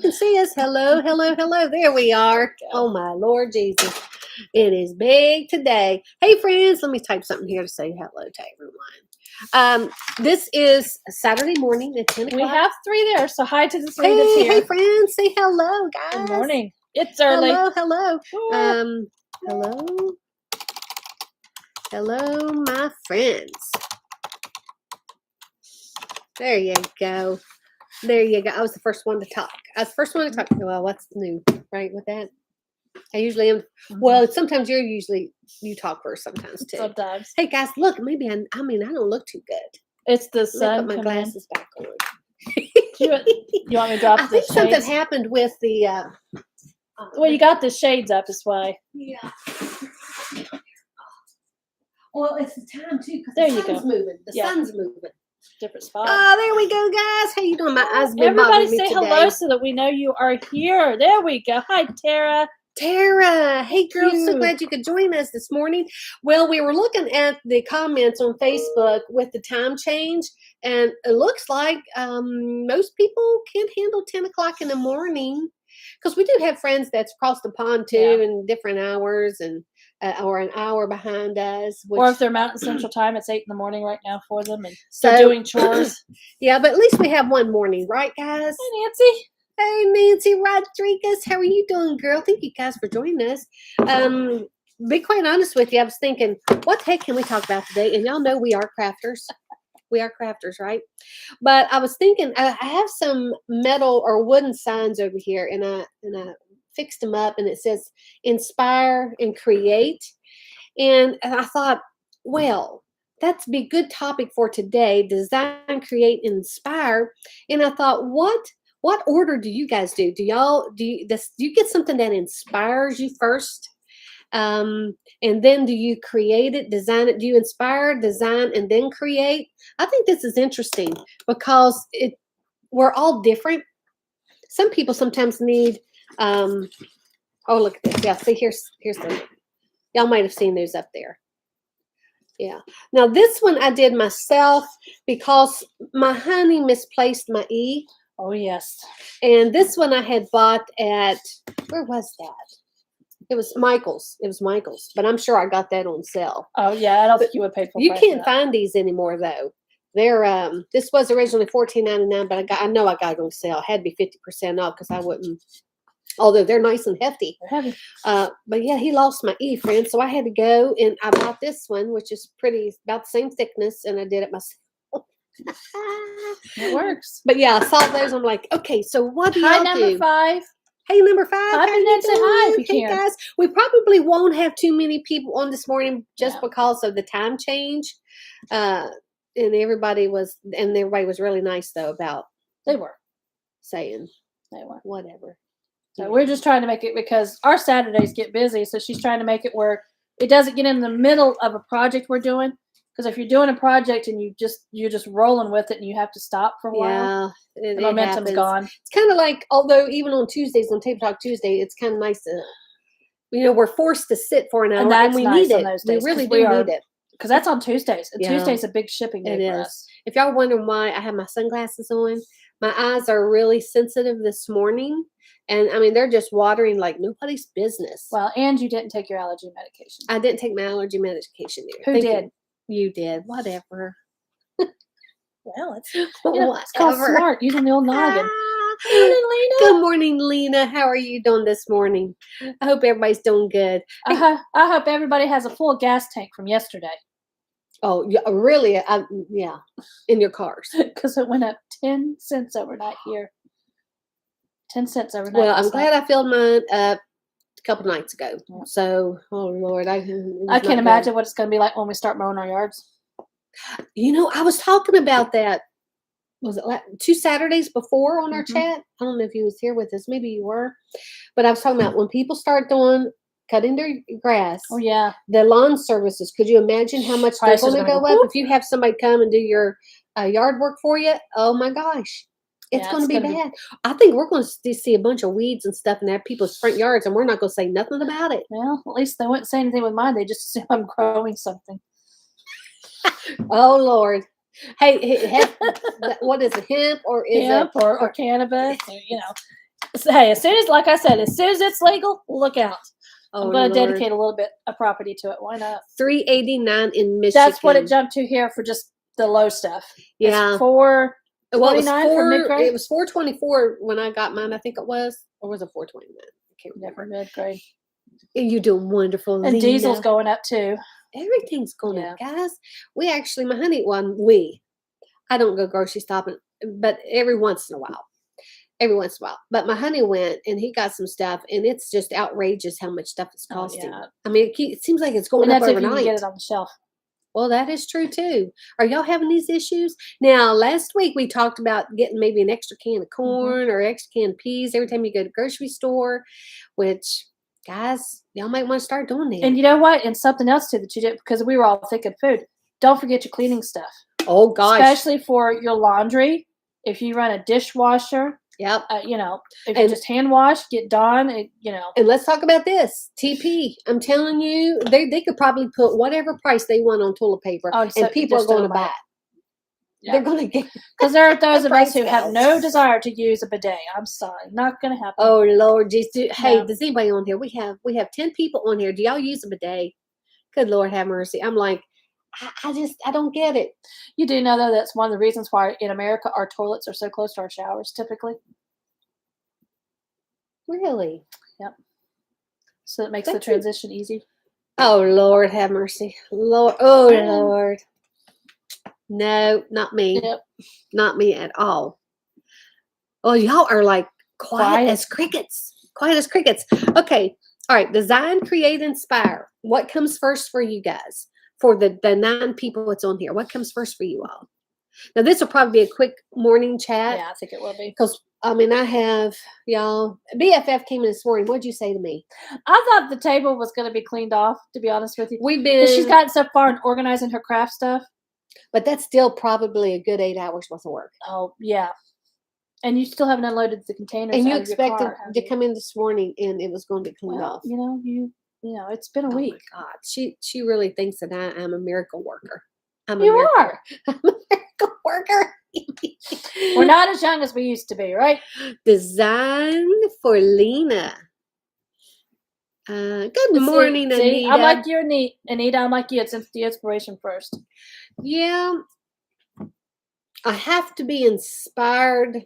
can see us. Hello, hello, hello. There we are. Oh, my Lord Jesus. It is big today. Hey, friends. Let me type something here to say hello to everyone. This is Saturday morning at 10 o'clock. We have 3 there, so hi to the 3 that's here. Hey, friends. Say hello, guys. Good morning. It's early. Hello. Hello. Hello, my friends. There you go. There you go. I was the first one to talk. Well, what's new, right, with that? I usually am. Mm-hmm. Well, sometimes you talk first sometimes, too. Sometimes. Hey, guys, look, maybe I don't look too good. It's the sun. Put my glasses back on. You want me to drop the shades? I think something happened with the... well, you got the shades up, is why. Yeah. Well, it's the time, too, because the sun's moving. The sun's moving. Different spot. Oh, there we go, guys. How you doing? My eyes been Everybody bothering me say today. hello so that we know you are here. There we go. Hi, Tara. Tara. Hey, girls. So glad you could join us this morning. Well, we were looking at the comments on Facebook with the time change, and it looks like most people can't handle 10 o'clock in the morning, because we do have friends that's across the pond, too, in different hours, and or an hour behind us. Or if they're Mountain Central Time, it's 8 in the morning right now for them, and they're doing chores. Yeah, but at least we have one morning, right, guys? Hey, Nancy. Hey, Nancy Rodriguez. How are you doing, girl? Thank you, guys, for joining us. Be quite honest with you, I was thinking, what the heck can we talk about today? And y'all know we are crafters. We are crafters, right? But I was thinking, I have some metal or wooden signs over here, and I fixed them up, and it says inspire and create. And I thought, well, that's be a good topic for today: design, create, and inspire. And I thought, what order do you guys do? Do you get something that inspires you first, and then do you create it, design it? Do you inspire, design, and then create? I think this is interesting because we're all different. Some people sometimes need. Oh, look at this. Yeah, see, here's the. Y'all might have seen those up there. Yeah. Now, this one I did myself because my honey misplaced my E. Oh, yes. And this one I had bought at, where was that? It was Michael's. But I'm sure I got that on sale. Oh, yeah. I don't think you would pay full price. You can't for find these anymore, though. They're, this was originally $14.99, but I know I got it on sale. It had to be 50% off because I wouldn't. Although they're nice and hefty. They're heavy. But yeah, he lost my E, friend. So I had to go and I bought this one, which is pretty, about the same thickness, and I did it myself. It works. But yeah, I saw those. I'm like, okay, so what do y'all do? Hi, number 5. Hey, number 5. Pop in and say hi if you can. Guys, we probably won't have too many people on this morning just because of the time change. And everybody was really nice, though, about they were saying they were whatever. So we're just trying to make it, because our Saturdays get busy, so she's trying to make it where it doesn't get in the middle of a project we're doing. Because if you're doing a project and you're just rolling with it and you have to stop for a while, the momentum's gone. It's kind of like, although even on Tuesdays, on Tape Talk Tuesday, it's kind of nice to, we're forced to sit for an hour, and we need it. We really do need it. Because that's on Tuesdays. And Tuesday's a big shipping day for us. If y'all wondering why I have my sunglasses on, my eyes are really sensitive this morning. And, I mean, they're just watering like nobody's business. Well, and you didn't take your allergy medication. I didn't take my allergy medication either. Who did? You did. Whatever. Well, it's called smart, using the old noggin. Morning, Lena. Good morning, Lena. How are you doing this morning? I hope everybody's doing good. I hope everybody has a full gas tank from yesterday. Oh, yeah, really? Yeah, in your cars. Because it went up 10 cents overnight here. 10 cents overnight. Well, I'm glad I filled mine up a couple nights ago. Yeah. So, oh, Lord. I can't imagine what it's going to be like when we start mowing our yards. I was talking about that. Was it 2 Saturdays before on our chat? I don't know if you was here with us. Maybe you were. But I was talking about when people start cutting their grass. Oh, yeah. The lawn services. Could you imagine how much they're going to go up if you have somebody come and do your yard work for you? Oh, my gosh. It's going to be bad. I think we're going to see a bunch of weeds and stuff in their people's front yards, and we're not going to say nothing about it. Well, at least they wouldn't say anything with mine. They just assume I'm growing something. Oh, Lord. Hey, what is it, hemp or is hemp or cannabis? Hey, as soon as, like I said, as soon as it's legal, look out. Oh, I'm going to Lord. dedicate a little bit of property to it. Why not? $3.89 in Michigan. That's what it jumped to here for just the low stuff. Yeah. It's $4.29 Well, it for was $4.24 when I got mine. I think it was, or was it $4.29? I can't remember. for mid-grade. And you're doing wonderful, And Lena. diesel's going up too. Everything's going up, guys. We actually, my honey, I don't go grocery shopping, but every once in a while. But my honey went and he got some stuff, and it's just outrageous how much stuff it's costing. Yeah. I mean, it seems like it's going And up that's if overnight. you can get it on the shelf. Well, that is true too. Are y'all having these issues? Now, last week we talked about getting maybe an extra can of corn or extra can of peas every time you go to the grocery store, which, guys, y'all might want to start doing that. And you know what? And something else too that you did, because we were all thinking food. Don't forget your cleaning stuff. Oh, gosh. Especially for your laundry. If you run a dishwasher. Yep. If you just hand wash, get Dawn, And let's talk about this. TP. I'm telling you, they could probably put whatever price they want on toilet paper, and people are going to buy it. Yeah. They're going to get. Because there are those of us who have no desire to use a bidet. I'm sorry, not going to happen. Oh, Lord, Jesus. Hey, does anybody on here? We have 10 people on here. Do y'all use a bidet? Good Lord, have mercy. I'm like, I don't get it. You do know, though, that's one of the reasons why in America our toilets are so close to our showers, typically. Really? Yep. So it makes the transition easy. Oh, Lord, have mercy. Lord. Oh, Lord. No, not me. Yep. Not me at all. Oh, y'all are like quiet as crickets. Quiet as crickets. Okay. All right. Design, create, inspire. What comes first for you guys? For the 9 people that's on here, what comes first for you all? Now, this will probably be a quick morning chat. Yeah, I think it will be. Because, I mean, I have, y'all, BFF came in this morning. What'd you say to me? I thought the table was going to be cleaned off, to be honest with you. She's gotten so far in organizing her craft stuff. But that's still probably a good 8 hours worth of work. Oh, yeah. And you still haven't unloaded the containers. And you expected to come in this morning and it was going to be cleaned off. It's been a week. Oh my God. She really thinks that I am a miracle worker. I'm a miracle worker. We're not as young as we used to be, right? Design for Lena. Good morning, Anita. I'm like you, Anita. I'm like you. It's the inspiration first. Yeah. I have to be inspired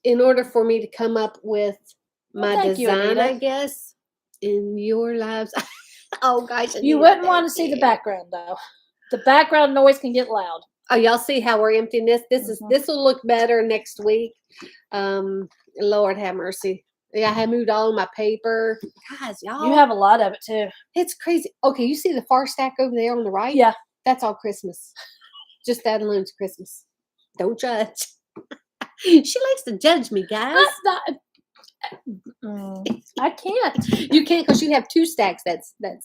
in order for me to come up with my design, I guess, in your lives. Oh, gosh. You wouldn't want to see the background, though. The background noise can get loud. Oh, y'all see how we're emptying this? This will look better next week. Lord have mercy. Yeah, I have moved all of my paper. Guys, y'all. You have a lot of it, too. It's crazy. Okay, you see the far stack over there on the right? Yeah. That's all Christmas. Just that alone's Christmas. Don't judge. She likes to judge me, guys. I can't. You can't because you have 2 stacks that size.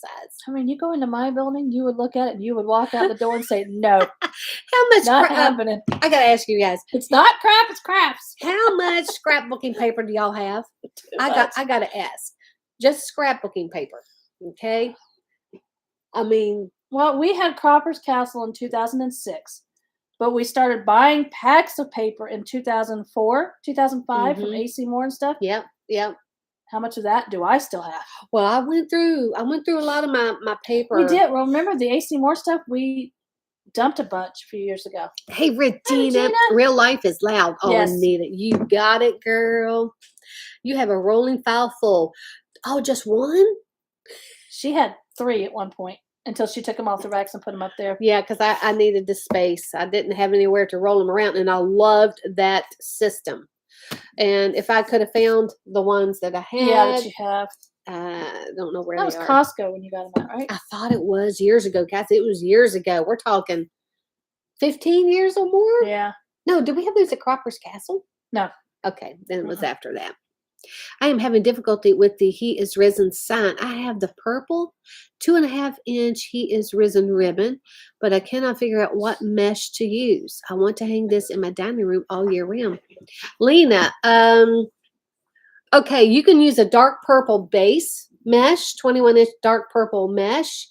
I mean, you go into my building, you would look at it, and you would walk out the door and say, no. How much not happening. I got to ask you guys. It's not crap, it's crafts. How much scrapbooking paper do y'all have? I got to ask. Just scrapbooking paper, okay? I mean. Well, we had Cropper's Castle in 2006. But we started buying packs of paper in 2004, 2005 from AC Moore and stuff. Yep. How much of that do I still have? Well, I went through a lot of my paper. We did. Well, remember the AC Moore stuff? We dumped a bunch a few years ago. Hey, Regina, real life is loud. Oh, yes. Anita, you got it, girl. You have a rolling file full. Oh, just one? She had 3 at one point. Until she took them off the racks and put them up there. Yeah, because I needed the space. I didn't have anywhere to roll them around, and I loved that system. And if I could have found the ones that I had. Yeah, that you have. I don't know where they are. That was Costco when you got them out, right? I thought it was years ago, guys. It was years ago. We're talking 15 years or more? Yeah. No, did we have those at Cropper's Castle? No. Okay, then it was after that. I am having difficulty with the He Is Risen sign. I have the purple 2.5-inch He Is Risen ribbon, but I cannot figure out what mesh to use. I want to hang this in my dining room all year round. Lena, okay, you can use a dark purple base mesh, 21-inch dark purple mesh.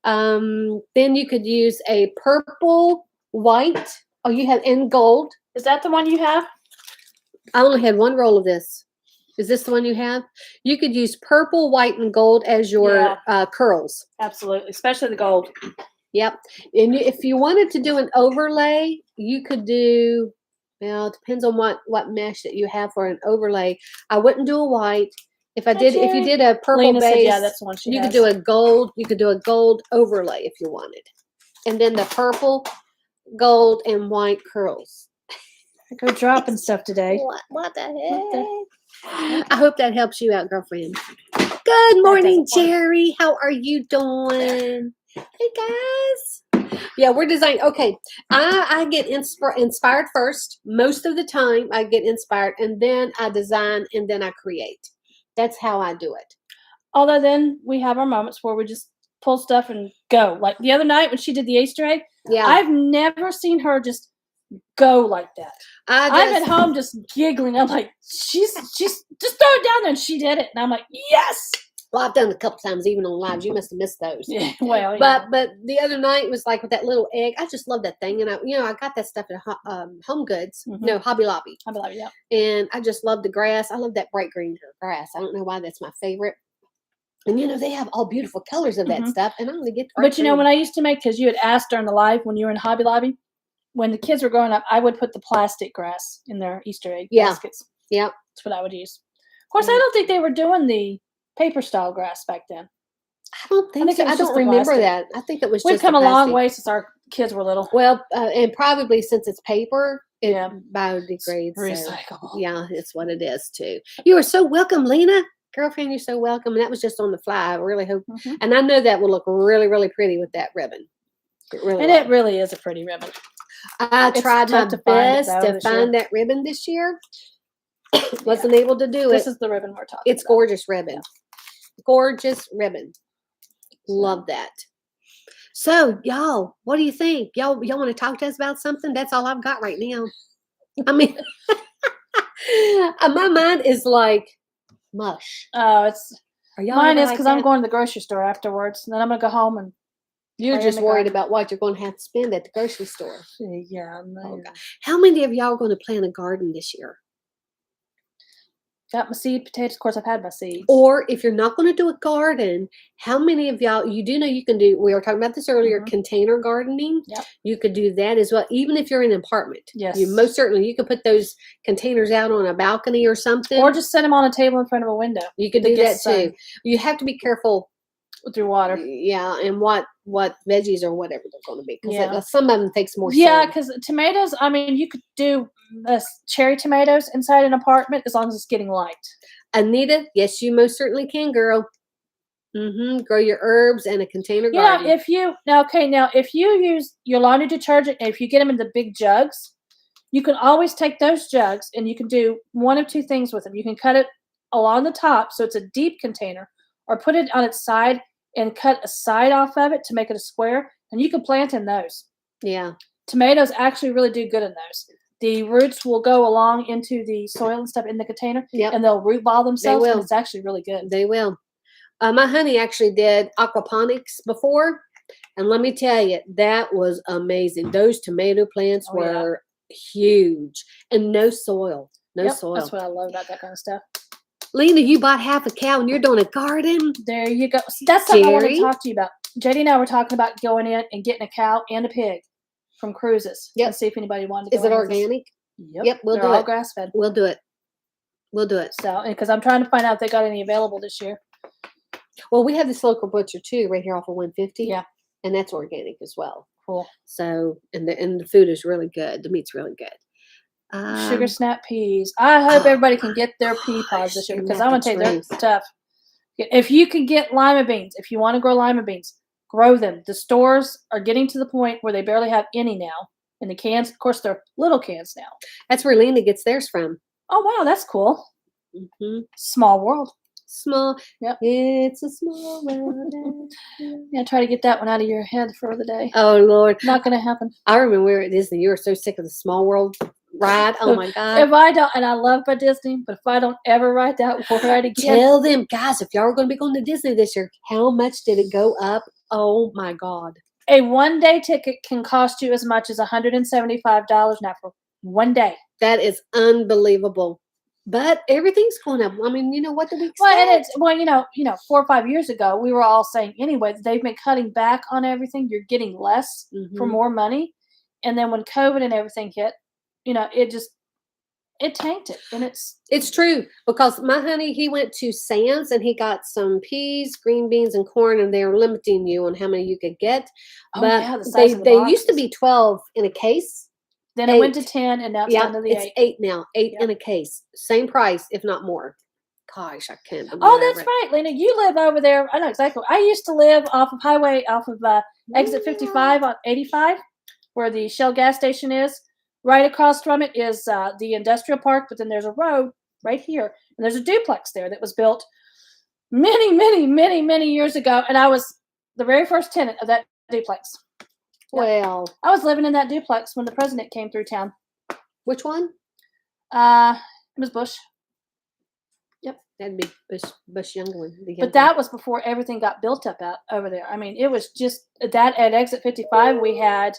Then you could use a purple, white. Oh, you have in gold. Is that the one you have? I only had one roll of this. Is this the one you have? You could use purple, white, and gold as your curls. Absolutely, especially the gold. Yep. And if you wanted to do an overlay, you could do, well, it depends on what mesh that you have for an overlay. I wouldn't do a white. If you did a purple Lena base, said, yeah, that's the one she you has. could do a gold. You could do a gold overlay if you wanted, and then the purple, gold, and white curls. I go dropping stuff today. What the heck? I hope that helps you out, girlfriend. Good morning, Jerry. How are you doing? Hey, guys. Yeah, we're designing. Okay, I get inspired first. Most of the time, I get inspired, and then I design, and then I create. That's how I do it. Although then we have our moments where we just pull stuff and go. Like the other night when she did the Easter egg, Yeah, I've never seen her just go like that. I'm at home just giggling. I'm like, she's just throw it down there, and she did it, and I'm like, yes. Well, I've done it a couple times, even on lives. You must have missed those. Yeah, well, but the other night was like with that little egg. I just love that thing, and I got that stuff at Home Goods. Mm-hmm. No, Hobby Lobby. Hobby Lobby, yeah. And I just love the grass. I love that bright green grass. I don't know why that's my favorite. And they have all beautiful colors of that stuff, and I only get. But when I used to make, because you had asked during the live when you were in Hobby Lobby, when the kids were growing up, I would put the plastic grass in their Easter egg baskets. Yeah, that's what I would use. Of course, I don't think they were doing the paper style grass back then. I don't think so. I don't remember that. I think it was. We've come a long way since our kids were little. Well, and probably since it's paper, it biodegrades. Recyclable. So, yeah, it's what it is too. You are so welcome, Lena. Girlfriend, you're so welcome. And that was just on the fly. I really hope, and I know that will look really, really pretty with that ribbon. It really is a pretty ribbon. I tried my best to find that ribbon this year. Wasn't able to do it. This is the ribbon we're talking about. It's gorgeous ribbon. Yeah. Gorgeous ribbon. Love that. So, y'all, what do you think? Y'all want to talk to us about something? That's all I've got right now. I mean, my mind is like mush. Oh, mine is because like I'm going to the grocery store afterwards, and then I'm going to go home and. You're just worried about what you're going to have to spend at the grocery store. Yeah. Okay. How many of y'all are going to plant a garden this year? Got my seed potatoes. Of course, I've had my seeds. Or if you're not going to do a garden, how many of y'all, you do know you can do, we were talking about this earlier, container gardening. Yep. You could do that as well, even if you're in an apartment. Yes. You most certainly, you could put those containers out on a balcony or something. Or just set them on a table in front of a window. You could do that too. You have to be careful. Through water. Yeah, and what veggies or whatever they're going to be. Because some of them takes more sun. Yeah, because tomatoes, I mean, you could do cherry tomatoes inside an apartment as long as it's getting light. Anita, yes, you most certainly can, girl. Grow your herbs in a container garden. Yeah, if you use your laundry detergent, and if you get them in the big jugs, you can always take those jugs and you can do one of two things with them. You can cut it along the top so it's a deep container, or put it on its side and cut a side off of it to make it a square, and you can plant in those. Yeah. Tomatoes actually really do good in those. The roots will go along into the soil and stuff in the container, and they'll root ball themselves, and it's actually really good. They will. My honey actually did aquaponics before, and let me tell you, that was amazing. Those tomato plants were huge, and no soil. No soil. That's what I love about that kind of stuff. Lena, you bought half a cow and you're doing a garden. There you go. So that's something I want to talk to you about. JD and I were talking about going in and getting a cow and a pig from cruises. Yep. And see if anybody wanted to go. Is it organic? Yep. We'll do it. They're all grass fed. We'll do it. We'll do it. So, because I'm trying to find out if they got any available this year. Well, we have this local butcher too, right here off of 150. Yeah. And that's organic as well. Cool. So, and the food is really good. The meat's really good. Sugar snap peas. I hope everybody can get their pea pods this year, because I'm going to tell you, they're tough. If you can get lima beans, if you want to grow lima beans, grow them. The stores are getting to the point where they barely have any now in the cans. Of course, they're little cans now. That's where Lena gets theirs from. Oh, wow. That's cool. Small world. Small. Yep. It's a small world. Yeah, try to get that one out of your head for the day. Oh, Lord. Not going to happen. I remember we were at Disney. You were so sick of the small world ride. Oh, my God. If I don't, and I love my Disney, but if I don't ever ride that ride again. Tell them, guys, if y'all are going to be going to Disney this year, how much did it go up? Oh, my God. A one-day ticket can cost you as much as $175 now for one day. That is unbelievable. But everything's going up. I mean, what do we expect? Well, and it's 4 or 5 years ago, we were all saying anyway that they've been cutting back on everything. You're getting less for Mhm. more money, and then when COVID and everything hit, it tanked it, and It's true because my honey, he went to Sam's and he got some peas, green beans, and corn, and they're limiting you on how many you could get. oh But yeah, the size they of the they used to boxes. be 12 in a case. Then it went to 8. 10, and now it's Yeah, down to the it's 8. 8 now. 8 Yep. in a case, same price, if not more. Gosh, I can't believe. Oh, that's right, Lena. You live over there. I know exactly. I used to live off of exit 55 on 85, where the Shell gas station is. Right across from it is the industrial park, but then there's a road right here, and there's a duplex there that was built many, many, many, many years ago, and I was the very first tenant of that duplex. Well, I was living in that duplex when the president came through town. which one? It was Bush. That'd be Bush Younger one. But that was before everything got built up out over there. I mean, it was just that at exit 55, we had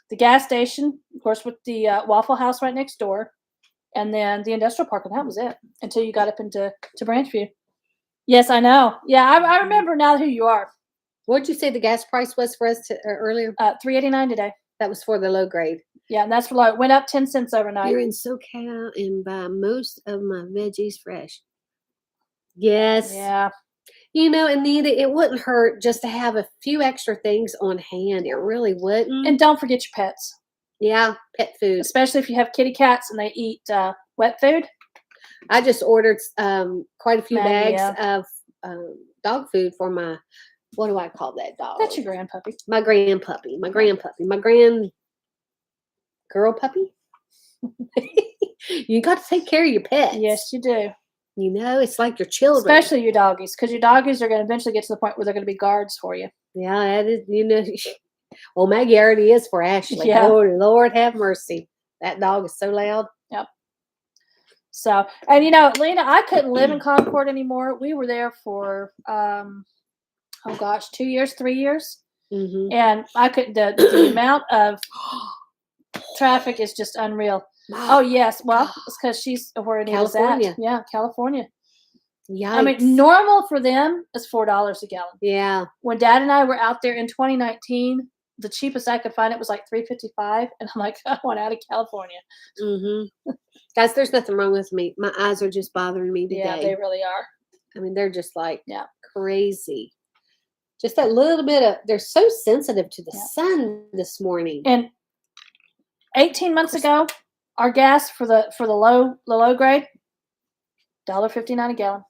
the gas station, of course, with the Waffle House right next door, and then the industrial park, and that was it until you got up into Branchview. Yes, I know. Yeah, I remember now who you are. What did you say the gas price was for us earlier? $3.89 today. That was for the low grade. Yeah, and that's for like went up 10 cents overnight. Here in SoCal and buy most of my veggies fresh. Yes. Yeah. Anita, it wouldn't hurt just to have a few extra things on hand. It really wouldn't. And don't forget your pets. Yeah, pet food. Especially if you have kitty cats and they eat wet food. I just ordered quite a few Maggie, bags of dog food for my, what do I call that dog? That's your grandpuppy. My grandpuppy. My grandpuppy. My grand girl puppy. You got to take care of your pets. Yes, you do. It's like your children. Especially your doggies, because your doggies are going to eventually get to the point where they're going to be guards for you. Yeah, that is, well, Maggie already is for Ashley. Yeah. Oh, Lord have mercy. That dog is so loud. Yep. So, and Lena, I couldn't live in Concord anymore. We were there for, 2 years, 3 years. Mm-hmm. And I couldn't, the amount of traffic is just unreal. Oh, yes. Well, it's because she's where it is at. Yeah, California. Yikes. I mean, normal for them is $4 a gallon. Yeah. When Dad and I were out there in 2019, the cheapest I could find it was like $3.55, and I'm like, I want out of California. Mm-hmm. Guys, there's nothing wrong with me. My eyes are just bothering me today. Yeah, they really are. I mean, they're just like Yeah. crazy. Just that little bit of, they're so sensitive to the Yeah. sun this morning. And 18 months ago, our gas for the low grade, $1.59 a gallon.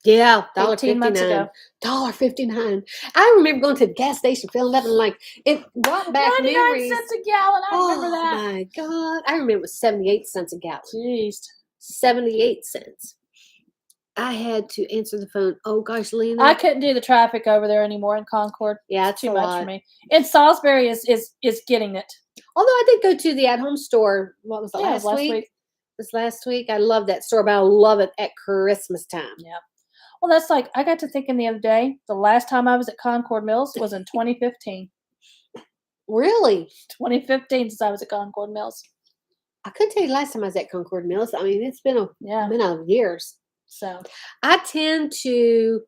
Yeah, 18 months ago. $1.59. I remember going to the gas station, filling up, and like it brought back 99 memories. cents a gallon. I remember that. Oh my God. I remember it was 78 cents a gallon. Jeez. 78 cents. I had to answer the phone. Oh gosh, Lena. I couldn't do the traffic over there anymore in Concord. Yeah, it's too much for me. And Salisbury is getting it. Although I did go to the at-home store. What was it, last week? It was last week. I love that store, but I love it at Christmas time. Yeah. Well, that's like, I got to thinking the other day, the last time I was at Concord Mills was in 2015. Really? 2015 since I was at Concord Mills. I couldn't tell you last time I was at Concord Mills. I mean, it's been years. So I tend to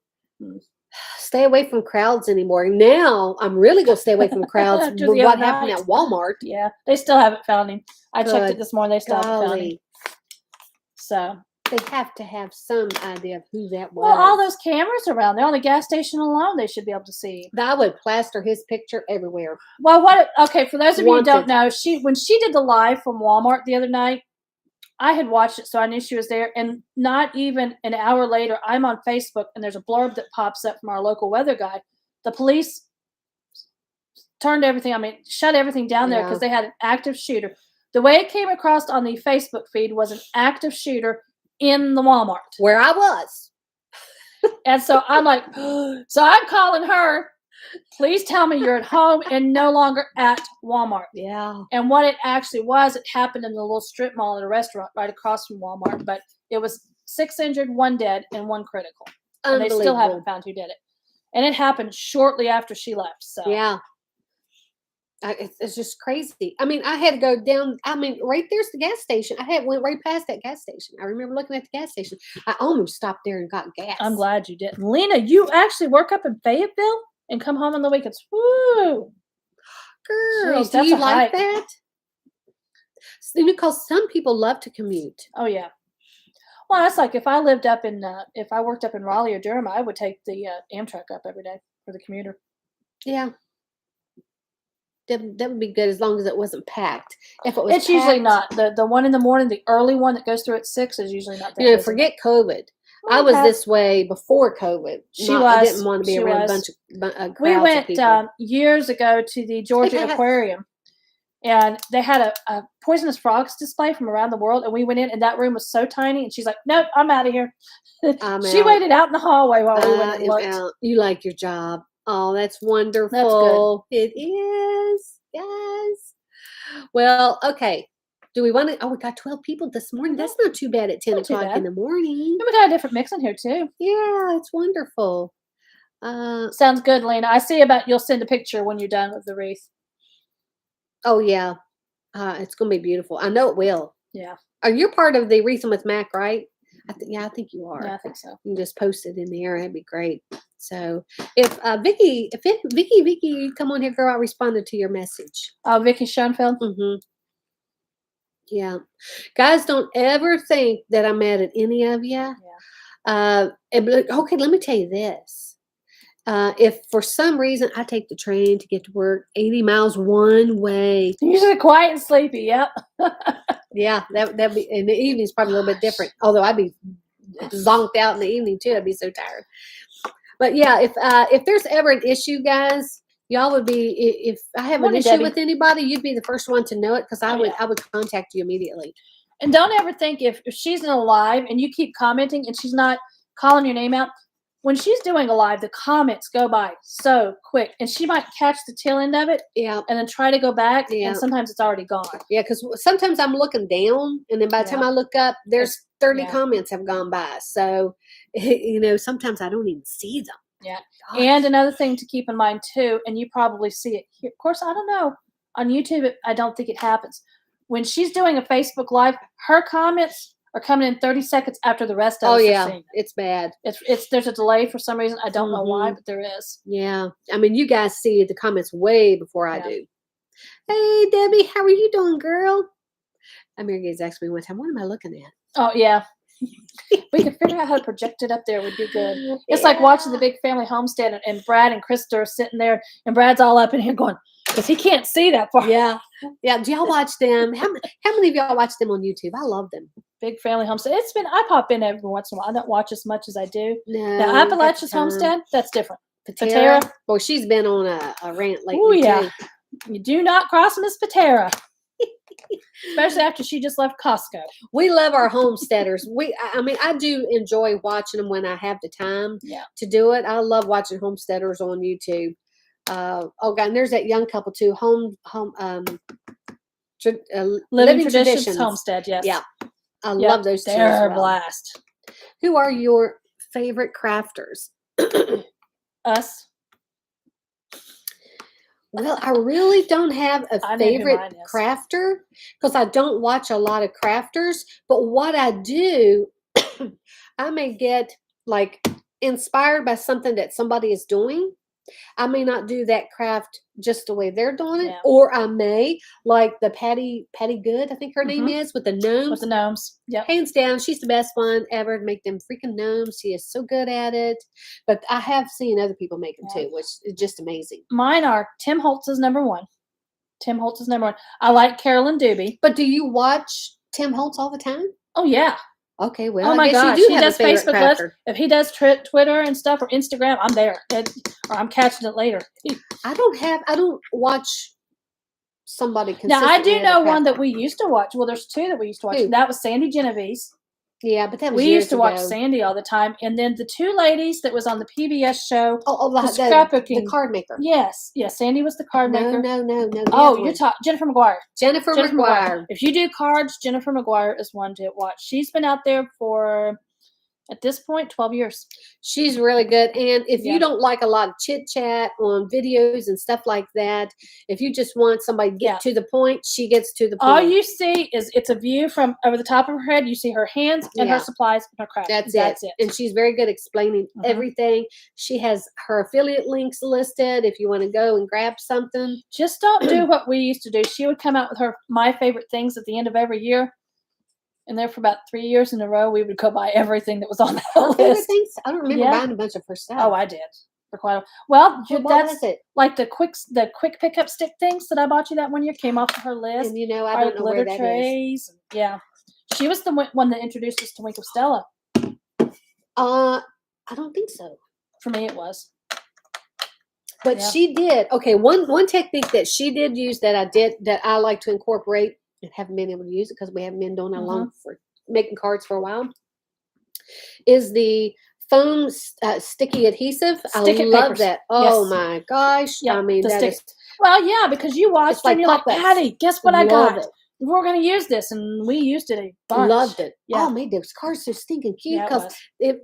stay away from crowds anymore. Now I'm really going to stay away from crowds. With what happened at Walmart? Yeah, they still haven't found him. I checked it this morning. They still haven't found him. So they have to have some idea of who that was. Well, all those cameras around there on the gas station alone, they should be able to see. I would plaster his picture everywhere. Well, okay, for those of you who don't know, when she did the live from Walmart the other night, I had watched it, so I knew she was there. And not even an hour later, I'm on Facebook, and there's a blurb that pops up from our local weather guy. The police shut everything down there because they had an active shooter. The way it came across on the Facebook feed was an active shooter in the Walmart. Where I was. And so I'm like, so I'm calling her. Please tell me you're at home and no longer at Walmart. Yeah. And what it actually was, it happened in the little strip mall at a restaurant right across from Walmart. But it was 6 injured, 1 dead, and 1 critical. And they still haven't found who did it. And it happened shortly after she left. So yeah. It's just crazy. I mean, I had to go down. I mean, right there's the gas station. Went right past that gas station. I remember looking at the gas station. I almost stopped there and got gas. I'm glad you didn't. Lena, you actually work up in Fayetteville and come home on the weekends. Woo! Girl, Jeez, do that's you a like hike. that? Because some people love to commute. Oh yeah. Well, that's like if I lived up in if I worked up in Raleigh or Durham, I would take the Amtrak up every day for the commuter. Yeah. That would be good as long as it wasn't packed. If it was It's usually packed- not. The one in the morning, the early one that goes through at 6 is usually not that busy. forget COVID. Well, I was okay. this way before COVID. I didn't want to be around a bunch of crowds We of went people. years ago to the Georgia Aquarium, and they had a poisonous frogs display from around the world, and we went in, and that room was so tiny, and she's like, "Nope, I'm out of here." She waited out in the hallway while we went and looked. You like your job. Oh, that's wonderful. It is. Yes. Well, okay. Do we want to? Oh, we got 12 people this morning. That's not too bad at 10 Not too o'clock bad. in the morning. And we got a different mix in here too. Yeah, it's wonderful. Sounds good, Lena. I see about you'll send a picture when you're done with the wreath. Oh, yeah. It's going to be beautiful. I know it will. Yeah. You're part of the Wreath with Mac, right? I think you are. Yeah, I think so. You can just post it in there. That'd be great. So if Vicky, you come on here, girl, I responded to your message. Oh, Vicky Schoenfeld? Mm-hmm. Yeah. Guys, don't ever think that I'm mad at any of you. Yeah. Okay, let me tell you this. If for some reason I take the train to get to work 80 miles one way. Usually quiet and sleepy, yep. Yeah, that'd be in the evening's probably a little bit different. Although I'd be zonked out in the evening too. I'd be so tired. But yeah, if there's ever an issue, guys, y'all would be if I have an issue with anybody, you'd be the first one to know it because I would contact you immediately. And don't ever think if she's in a live and you keep commenting and she's not calling your name out, when she's doing a live, the comments go by so quick, and she might catch the tail end of it, and then try to go back, and sometimes it's already gone. Yeah, because sometimes I'm looking down, and then by the time I look up, there's 30 comments have gone by. So, sometimes I don't even see them. Yeah. Gosh. And another thing to keep in mind too, and you probably see it here. Of course, I don't know on YouTube. I don't think it happens when she's doing a Facebook Live. Her comments are coming in 30 seconds after the rest of us are seeing it. It's bad. There's a delay for some reason. I don't know why, but there is. Yeah. I mean, you guys see the comments way before I do. Hey, Debbie, how are you doing, girl? Mary Gaze asked me one time, what am I looking at? Oh, yeah. We can figure out how to project it up there. Would be good. It's like watching the Big Family Homestead, and Brad and Krista are sitting there, and Brad's all up in here going, because he can't see that far. Yeah. Yeah. Do y'all watch them? How many of y'all watch them on YouTube? I love them. Big Family Homestead. I pop in every once in a while. I don't watch as much as I do. No. Now, Appalachia's Homestead, that's different. Patera. Well, she's been on a rant lately. Oh, yeah. Too. You do not cross Miss Patera. Especially after she just left Costco. We love our homesteaders. I do enjoy watching them when I have the time to do it. I love watching homesteaders on YouTube. God, and there's that young couple too. Living Traditions Homestead, yes. Yeah. I love those two. They're a blast. Who are your favorite crafters? Us. Well, I really don't have a favorite crafter because I don't watch a lot of crafters. But what I do, I may get like inspired by something that somebody is doing. I may not do that craft just the way they're doing it, or I may like the Patty Good, I think her name is, with the gnomes. With the gnomes, yeah. Hands down, she's the best one ever to make them freaking gnomes. She is so good at it. But I have seen other people make them too, which is just amazing. Mine are Tim Holtz is number one. Tim Holtz is number one. I like Carolyn Doobie. But do you watch Tim Holtz all the time? Oh yeah. Okay, well, oh my gosh, he does Facebook Lives. If he does Twitter and stuff or Instagram, I'm there, or I'm catching it later. I don't watch somebody consistently. Now I do know one that we used to watch. Well, there's two that we used to watch. Who? That was Sandy Genovese. Yeah, but that was we used to watch ago. Sandy all the time, and then the two ladies that was on the PBS show. The card maker. Yes, Sandy was the card maker. No. Oh, you're talking Jennifer Mcguire. Jennifer Mcguire. If you do cards, Jennifer Mcguire is one to watch. She's been out there for At this point, 12 years. She's really good. And if Yeah. you don't like a lot of chit chat on videos and stuff like that, if you just want somebody to get to the point, she gets to the point. All you see is it's a view from over the top of her head. You see her hands and her supplies and her craft. That's it. And she's very good explaining everything. She has her affiliate links listed if you want to go and grab something. Just don't do what we used to do. She would come out with her my favorite things at the end of every year. And there for about 3 years in a row, we would go buy everything that was on that list. Things? I don't remember buying a bunch of her stuff. Oh, I did for quite a while. Well, that's it? Like the quick pickup stick things that I bought you that one year came off of her list. And I don't know where that trays. Is. Yeah, she was the one that introduced us to Wink of Stella. I don't think so. For me, it was. But she did. Okay, one technique that she did use that I like to incorporate. And haven't been able to use it because we haven't been doing it long for making cards for a while. Is the foam sticky adhesive? I love that. Oh my gosh! Yeah, I mean, that is because you watched and you're like, Patty, guess what I got? We're going to use this, and we used it a bunch. Loved it. Yeah. Oh, made those cards so stinking cute because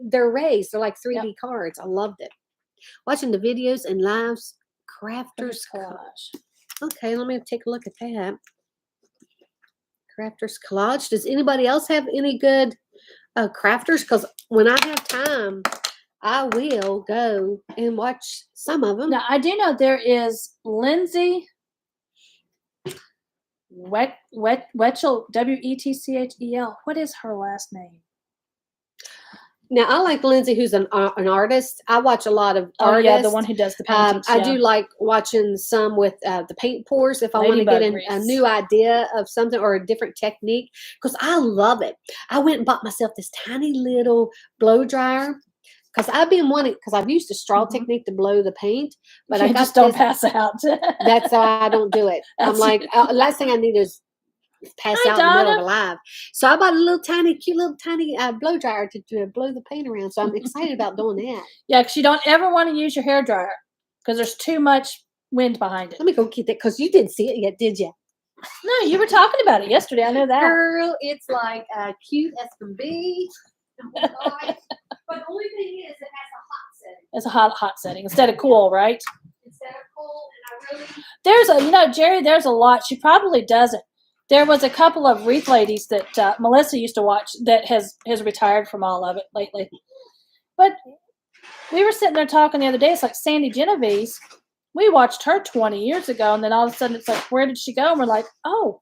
they're raised. They're like 3D cards. I loved it. Watching the videos and lives, Crafters Collage. Okay, let me take a look at that. Crafters Collage. Does anybody else have any good crafters? Because when I have time, I will go and watch some of them. Now, I do know there is Lindsay Wetchel, Wetchel. What is her last name? Now, I like Lindsay, who's an artist. I watch a lot of artists. Yeah, the one who does the paintings. I do like watching some with the paint pours if I want to get a new idea of something or a different technique, because I love it. I went and bought myself this tiny little blow dryer because I've been wanting, because I've used a straw technique to blow the paint, but I just don't pass out. That's why I don't do it. I'm like, last thing I need is pass out in the middle of a live. So I bought a cute little tiny blow dryer to blow the paint around. So I'm excited about doing that. Yeah, because you don't ever want to use your hair dryer because there's too much wind behind it. Let me go get that because you didn't see it yet, did you? No, you were talking about it yesterday. I know that. Girl, it's like cute as can be. But the only thing is, it has a hot setting. It's a hot setting instead of cool, right? Instead of cool, and I really. There's Jerry. There's a lot. She probably doesn't. There was a couple of Wreath ladies that Melissa used to watch that has retired from all of it lately. But we were sitting there talking the other day. It's like Sandy Genovese. We watched her 20 years ago, and then all of a sudden it's like, where did she go? And we're like, oh,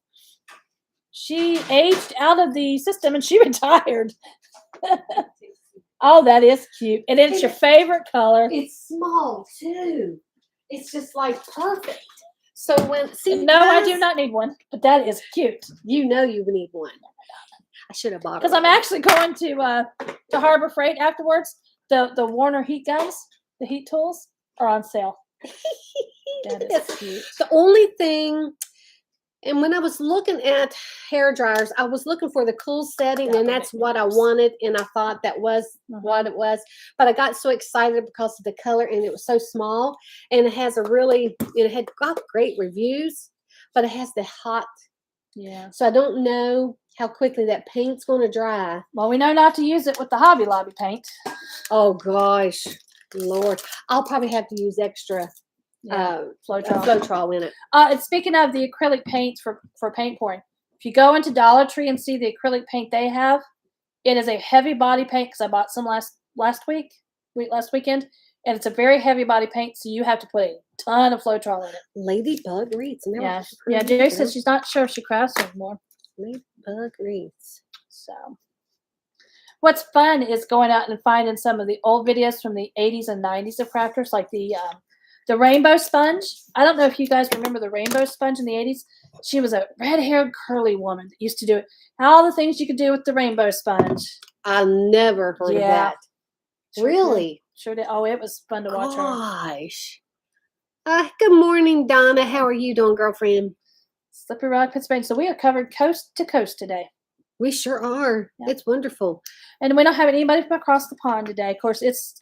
she aged out of the system and she retired. Oh, that is cute. And it's your favorite color. It's small, too. It's just like perfect. So I do not need one, but that is cute. You know you need one. I should have bought it. Because I'm actually going to Harbor Freight afterwards. The Warner heat guns, the heat tools, are on sale. That is cute. The only thing, and when I was looking at hair dryers, I was looking for the cool setting, and that's what I wanted, and I thought that was what it was. But I got so excited because of the color, and it was so small, and it has it had got great reviews, but it has the hot. Yeah. So I don't know how quickly that paint's going to dry. Well, we know not to use it with the Hobby Lobby paint. Oh, gosh. Lord. I'll probably have to use extra Floetrol in it. And speaking of the acrylic paints for paint pouring, if you go into Dollar Tree and see the acrylic paint they have, it is a heavy body paint because I bought some last weekend, and it's a very heavy body paint, so you have to put a ton of Floetrol in it. Ladybug Wreaths. Yeah. Jerry says she's not sure if she crafts anymore. Ladybug Wreaths. So, what's fun is going out and finding some of the old videos from the 80s and 90s of crafters, like the rainbow sponge. I don't know if you guys remember the rainbow sponge in the 80s. She was a red-haired, curly woman that used to do it. All the things you could do with the rainbow sponge. I never heard of that. Really? Sure did. Oh, it was fun to watch her. Gosh. Good morning, Donna. How are you doing, girlfriend? Slippery Rock, Pennsylvania. So we are covered coast to coast today. We sure are. Yeah. It's wonderful. And we don't have anybody from across the pond today. Of course, it's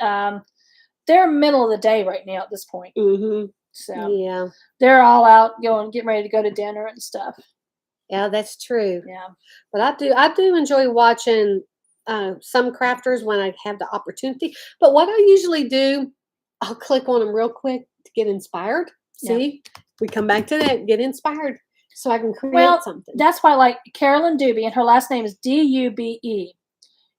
they're middle of the day right now at this point. Mm-hmm. So yeah, they're all out getting ready to go to dinner and stuff. Yeah, that's true. Yeah, but I do enjoy watching some crafters when I have the opportunity. But what I usually do, I'll click on them real quick to get inspired. Yeah. See, we come back to that, get inspired, so I can create Well, something. that's why, like Carolyn Dube, and her last name is Dube,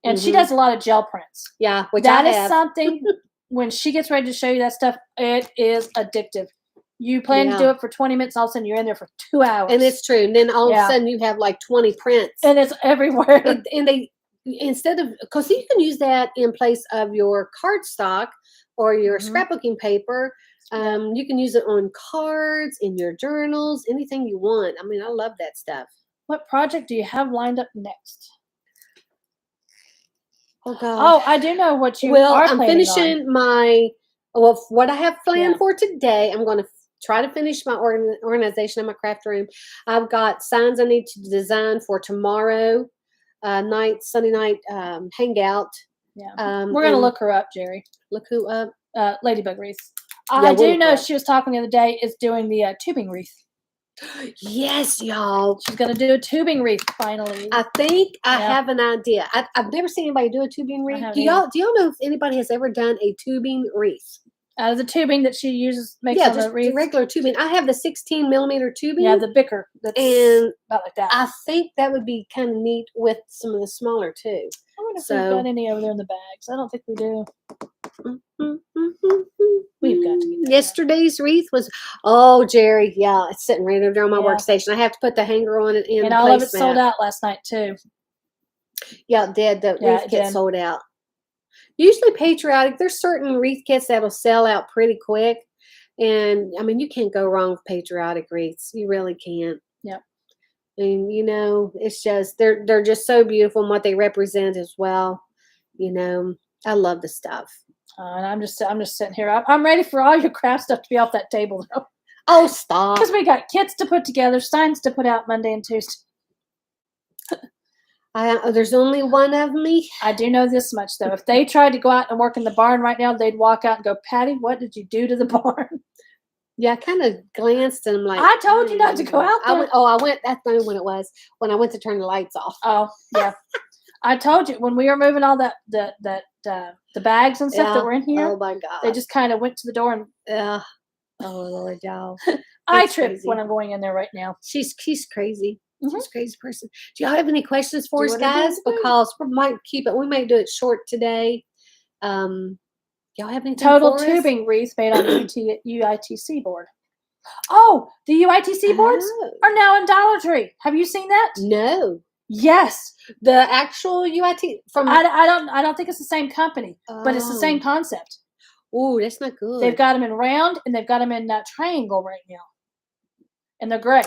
and she Mhm. does a lot of gel prints. Yeah, which That I is have. something. When she gets ready to show you that stuff, it is addictive. You plan to do it for 20 minutes, all of a sudden you're in there for 2 hours. And it's true. And then all of a sudden you have like 20 prints. And it's everywhere. And they, instead of, because you can use that in place of your cardstock or your scrapbooking paper. You can use it on cards, in your journals, anything you want. I mean, I love that stuff. What project do you have lined up next? Oh, God. Oh, I do know what you are I'm planning finishing on. what I have planned for today. I'm going to try to finish my organization in my craft room. I've got signs I need to design for tomorrow night, Sunday night hangout. Yeah. We're going to look her up, Jerry. Look who up? Ladybug Wreath. Yeah, I do know she was talking the other day is doing the tubing wreath. Yes, y'all. She's going to do a tubing wreath finally. I think I have an idea. I've never seen anybody do a tubing wreath. Do y'all know if anybody has ever done a tubing wreath? Out of the tubing that she uses, makes on just the wreath. Regular tubing. I have the 16 millimeter tubing. Yeah, the bicker. That's and about like that. I think that would be kind of neat with some of the smaller too. I wonder if we've got any over there in the bags. I don't think we do. We've got to get that. Yesterday's wreath was, Jerry, yeah, it's sitting right over there on my workstation. I have to put the hanger on it and all of it sold out last night too. Yeah, it did. The wreath kit sold out. Usually patriotic, there's certain wreath kits that'll sell out pretty quick. And I mean, you can't go wrong with patriotic wreaths. You really can't. Yep. And it's just they're just so beautiful and what they represent as well. I love the stuff. And I'm just sitting here. I'm ready for all your craft stuff to be off that table though. Oh, stop! Because we got kits to put together, signs to put out Monday and Tuesday. There's only one of me. I do know this much though. If they tried to go out and work in the barn right now, they'd walk out and go, "Patty, what did you do to the barn?" Yeah, I kind of glanced and I'm like, I told you not to go out there. I went. That's not when it was. When I went to turn the lights off. Oh yeah, I told you when we were moving all that the bags and stuff that were in here. Oh my God! They just kind of went to the door and. Oh Lord, y'all! I trip when I'm going in there right now. She's crazy. She's a crazy person. Do y'all have any questions for us, guys? Because we might do it short today. Y'all have anything Total for tubing us? wreath made on the UITC board. Oh, the UITC boards are now in Dollar Tree. Have you seen that? No. Yes. The actual UIT from I don't think it's the same company, but it's the same concept. Oh, that's not good. They've got them in round and they've got them in triangle right now, and they're gray.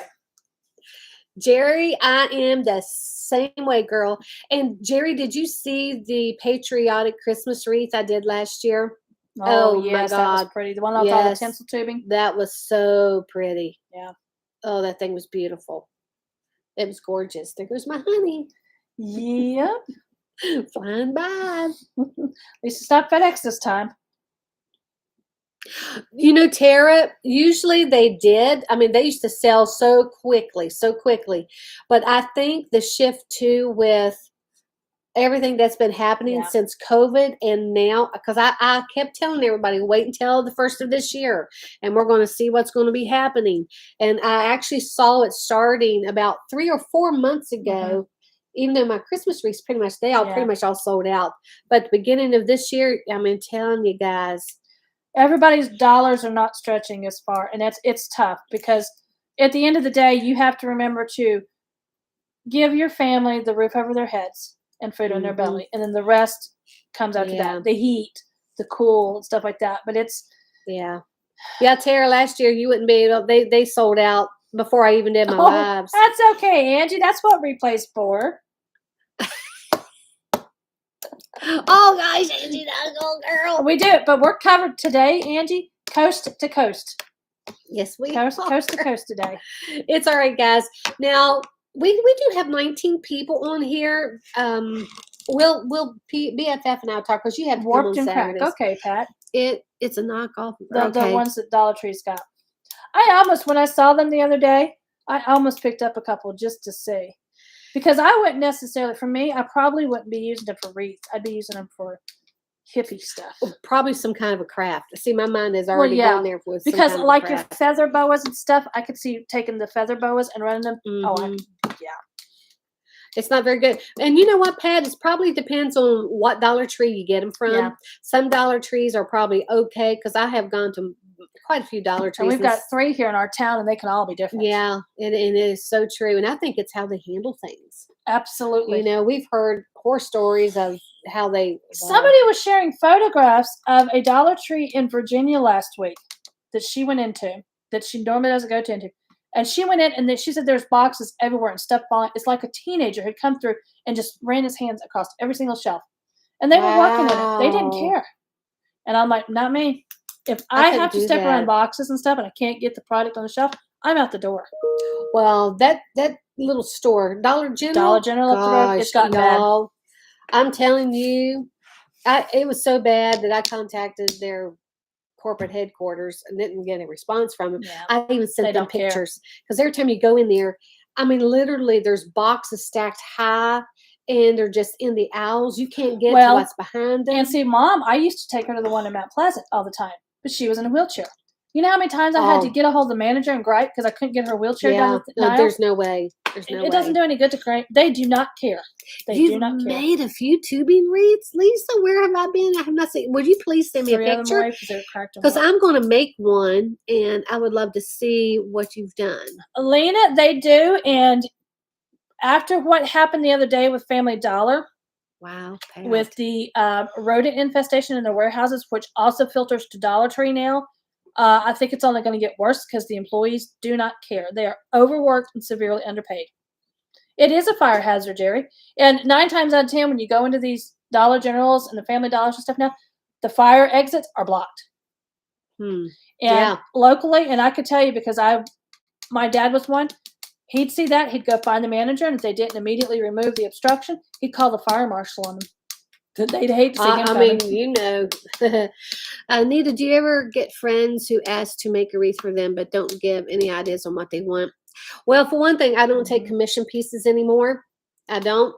Jerry, I am the same way, girl. And Jerry, did you see the patriotic Christmas wreath I did last year? Oh yes, my God. That was pretty. The one with all the tinsel tubing. That was so pretty. Yeah. Oh, that thing was beautiful. It was gorgeous. There goes my honey. Yep. Flying by. At least it's not FedEx this time. Tara, usually they did. I mean, they used to sell so quickly. But I think the shift too with everything that's been happening since COVID and now, because I kept telling everybody, wait until the first of this year and we're going to see what's going to be happening. And I actually saw it starting about 3 or 4 months ago. Even though my Christmas wreaths pretty much all sold out. But the beginning of this year, I mean, telling you guys, everybody's dollars are not stretching as far, and it's tough because at the end of the day, you have to remember to give your family the roof over their heads and food on their belly, and then the rest comes after that. The heat, the cool, and stuff like that. But it's Tara. Last year you wouldn't be able. They sold out before I even did my lives. That's okay, Angie. That's what replay's for. Oh gosh, Angie, that's a girl. We do it, but we're covered today, Angie, coast to coast. Yes, we coast to coast today. It's all right, guys. Now we do have 19 people on here. We'll BFF and I'll talk because you have Warped and Cracked. Okay, Pat. It's a knockoff. The ones that Dollar Tree's got. When I saw them the other day, I almost picked up a couple just to see. Because I wouldn't necessarily, for me, I probably wouldn't be using them for wreaths. I'd be using them for hippie stuff. Probably some kind of a craft. See, my mind is already yeah, going there with some Because kind of a like your craft. feather boas and stuff, I could see you taking the feather boas and running them. Mhm. Yeah. It's not very good. And you know what, Pat? It probably depends on what Dollar Tree you get them from. Yeah. Some Dollar Trees are probably okay because I have gone to quite a few Dollar Trees. And we've got 3 here in our town, and they can all be different. Yeah, and it is so true. And I think it's how they handle things. Absolutely. You know, we've heard horror stories of how they. Somebody was sharing photographs of a Dollar Tree in Virginia last week that she went into, that she normally doesn't go into. And she went in, and then she said there's boxes everywhere and stuff falling. It's like a teenager had come through and just ran his hands across every single shelf. And they were working in it. They didn't care. And I'm like, not me. If I have to step around boxes and stuff and I can't get the product on the shelf, I'm out the door. Well, that little store, Dollar General. Up the road, it's gotten bad. I'm telling you, it was so bad that I contacted their corporate headquarters and didn't get a response from them. Yeah. I even sent them pictures because every time you go in there, I mean, literally, there's boxes stacked high, and they're just in the aisles. You can't get to what's behind them. And see, Mom, I used to take her to the one in Mount Pleasant all the time, but she was in a wheelchair. You know how many times I had to get a hold of the manager and gripe because I couldn't get her wheelchair down the aisle? There's no way. There's no way. It doesn't do any good to gripe. They do not care. They do not care. You made a few tubing wreaths, Lisa. Where have I been? I have not seen. Would you please send me a picture? Because I'm going to make one, and I would love to see what you've done. Lena, they do, and after what happened the other day with Family Dollar, wow, Pat. With the rodent infestation in their warehouses, which also filters to Dollar Tree now, I think it's only going to get worse because the employees do not care. They are overworked and severely underpaid. It is a fire hazard, Jerry. And 9 times out of 10, when you go into these Dollar Generals and the Family Dollars and stuff now, the fire exits are blocked. And locally, and I could tell you because my dad was one, he'd see that, he'd go find the manager, and if they didn't immediately remove the obstruction, he'd call the fire marshal on them. They'd hate to see him coming. You know, Anita, do you ever get friends who ask to make a wreath for them but don't give any ideas on what they want? Well, for one thing, I don't take commission pieces anymore. I don't.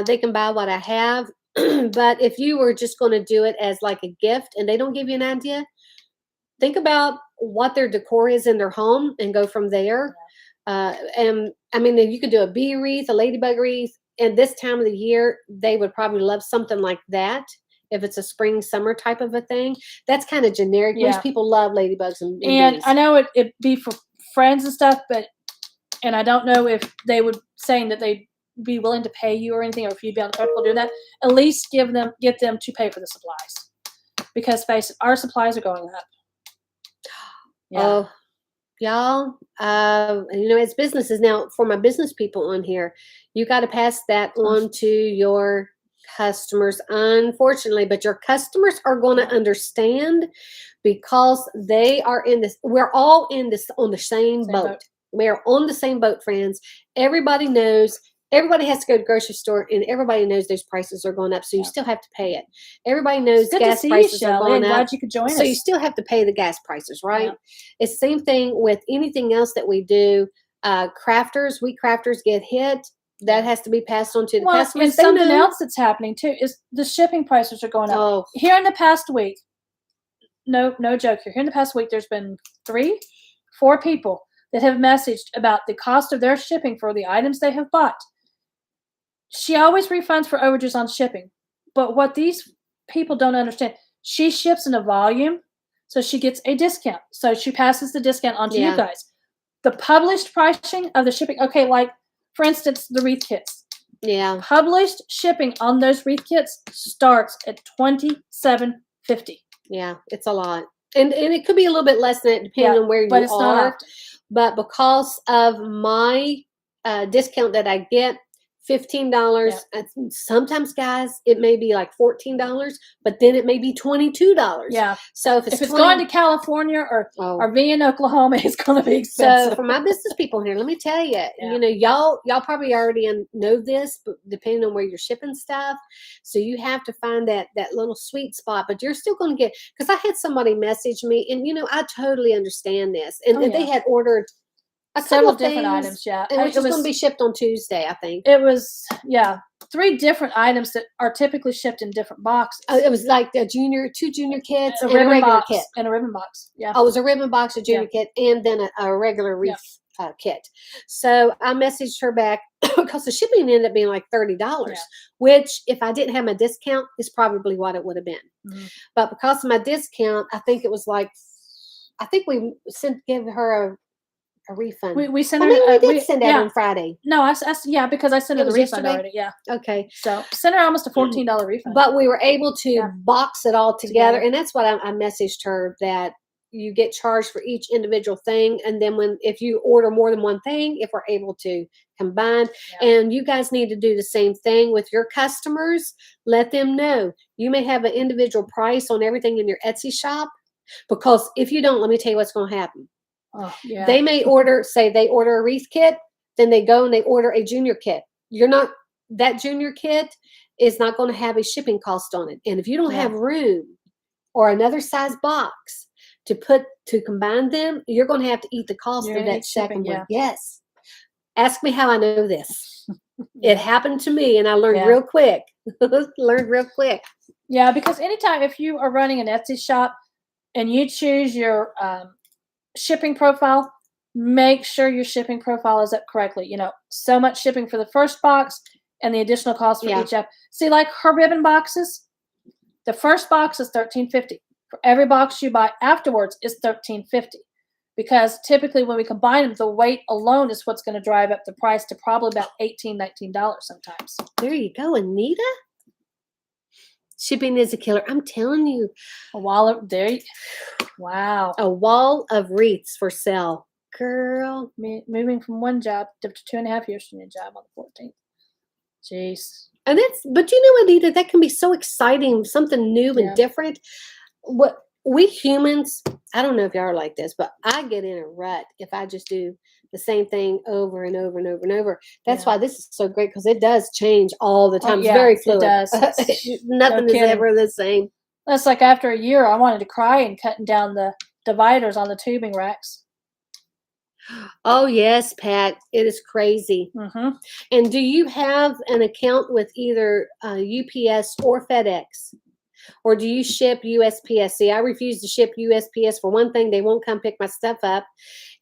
They can buy what I have. But if you were just going to do it as like a gift and they don't give you an idea, think about what their decor is in their home and go from there. And I mean, if you could do a bee wreath, a ladybug wreath, and this time of the year, they would probably love something like that. If it's a spring, summer type of a thing, that's kind of generic. Most people love ladybugs and bees. I know it'd be for friends and stuff, and I don't know if they would saying that they'd be willing to pay you or anything, or if you'd be uncomfortable doing that. At least get them to pay for the supplies, because face it, our supplies are going up. Oh, y'all, you know, as businesses now, for my business people on here, you got to pass that on to your customers, unfortunately, but your customers are going to understand because they are in this. We're all in this on the same boat. We're on the same boat, friends. Everybody knows. Everybody has to go to the grocery store, and everybody knows those prices are going up, so you still have to pay it. Everybody knows gas prices are going up, glad you could join us. So you still have to pay the gas prices, right? Yeah. It's the same thing with anything else that we do. Crafters, we crafters get hit. That has to be passed on to the customers. And something else that's happening, too, is the shipping prices are going up. Oh. Here in the past week, no joke here, in the past week, there's been 4 people that have messaged about the cost of their shipping for the items they have bought. She always refunds for overages on shipping. But what these people don't understand, she ships in a volume, so she gets a discount. So she passes the discount on to you guys. The published pricing of the shipping, okay, like, for instance, the wreath kits. Yeah. Published shipping on those wreath kits starts at $27.50. Yeah, it's a lot. And it could be a little bit less than that depending on where you it's are. Not often. But because of my discount that I get, $15. Sometimes, guys, it may be like $14, but then it may be $22. Yeah. So if it's going to California or being in Oklahoma, it's going to be expensive. So for my business people here, let me tell you, you know, y'all probably already know this, but depending on where you're shipping stuff, so you have to find that little sweet spot. But you're still going to get, because I had somebody message me, and you know, I totally understand this, and they had ordered A couple several of different things, items. Yeah, and which it is going was to be shipped on Tuesday, I think. it was 3 different items that are typically shipped in different boxes. It was like two junior kits, A and a ribbon regular box kit. and a ribbon box. Yeah. Oh, it was a ribbon box, a junior kit, and then a regular wreath kit. So I messaged her back because the shipping ended up being like $30, which if I didn't have my discount is probably what it would have been. Mm-hmm. But because of my discount, I think it was like, I think we gave her a refund. We sent maybe her. we did send that on Friday. No, because I sent her the refund already. Yeah. Okay. So sent her almost a $14 refund. But we were able to box it all together, and that's what I messaged her, that you get charged for each individual thing, and then if you order more than one thing, if we're able to combine, and you guys need to do the same thing with your customers. Let them know you may have an individual price on everything in your Etsy shop, because if you don't, let me tell you what's going to happen. Oh, yeah. They may say they order a wreath kit, then they go and they order a junior kit. That junior kit is not going to have a shipping cost on it, and if you don't have room or another size box to combine them, you're going to have to eat the cost of that second one. Yes. Ask me how I know this. It happened to me, and I learned real quick. Yeah, because anytime if you are running an Etsy shop and you choose your shipping profile, make sure your shipping profile is up correctly. So much shipping for the first box and the additional cost for each app. See, like her ribbon boxes, the first box is $13.50. For every box you buy afterwards is $13.50, because typically when we combine them, the weight alone is what's going to drive up the price to probably about $18, $19 sometimes. There you go, Anita. Shipping is a killer. I'm telling you. Wow. A wall of wreaths for sale. Girl. Moving from one job to 2.5 years from your job on the 14th. Jeez. But you know, Anita, that can be so exciting, something new and different. What we humans, I don't know if y'all are like this, but I get in a rut if I just do the same thing over and over and over and over. That's why this is so great, because it does change all the time. It's very fluid. It does. Nothing is ever the same. That's like after a year, I wanted to cry and cutting down the dividers on the tubing racks. Oh, yes, Pat. It is crazy. Mm-hmm. And do you have an account with either UPS or FedEx? Or do you ship USPS? See, I refuse to ship USPS. For one thing, they won't come pick my stuff up.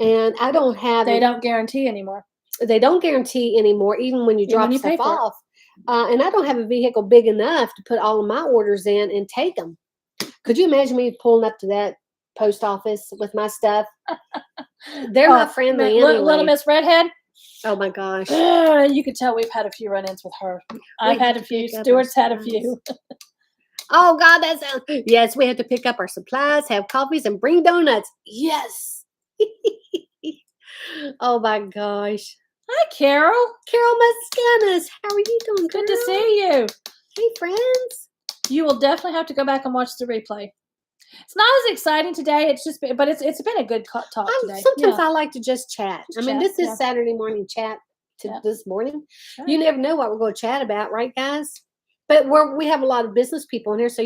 And I don't have... They don't guarantee anymore. They don't guarantee anymore, even when you drop stuff off. And I don't have a vehicle big enough to put all of my orders in and take them. Could you imagine me pulling up to that post office with my stuff? They're not friendly anyway. Little Miss Redhead? Oh, my gosh. You could tell we've had a few run-ins with her. I've had a few. Stuart's had a few. Oh, God, that sounds... Yes, we had to pick up our supplies, have coffees, and bring donuts. Yes. Oh, my gosh. Hi, Carol. Carol Mascanis. How are you doing, girl? Good to see you. Hey, friends. You will definitely have to go back and watch the replay. It's not as exciting today. It's been a good talk today. Sometimes I like to just chat. This is Saturday morning chat this morning. Sure. You never know what we're going to chat about, right, guys? But we have a lot of business people in here, so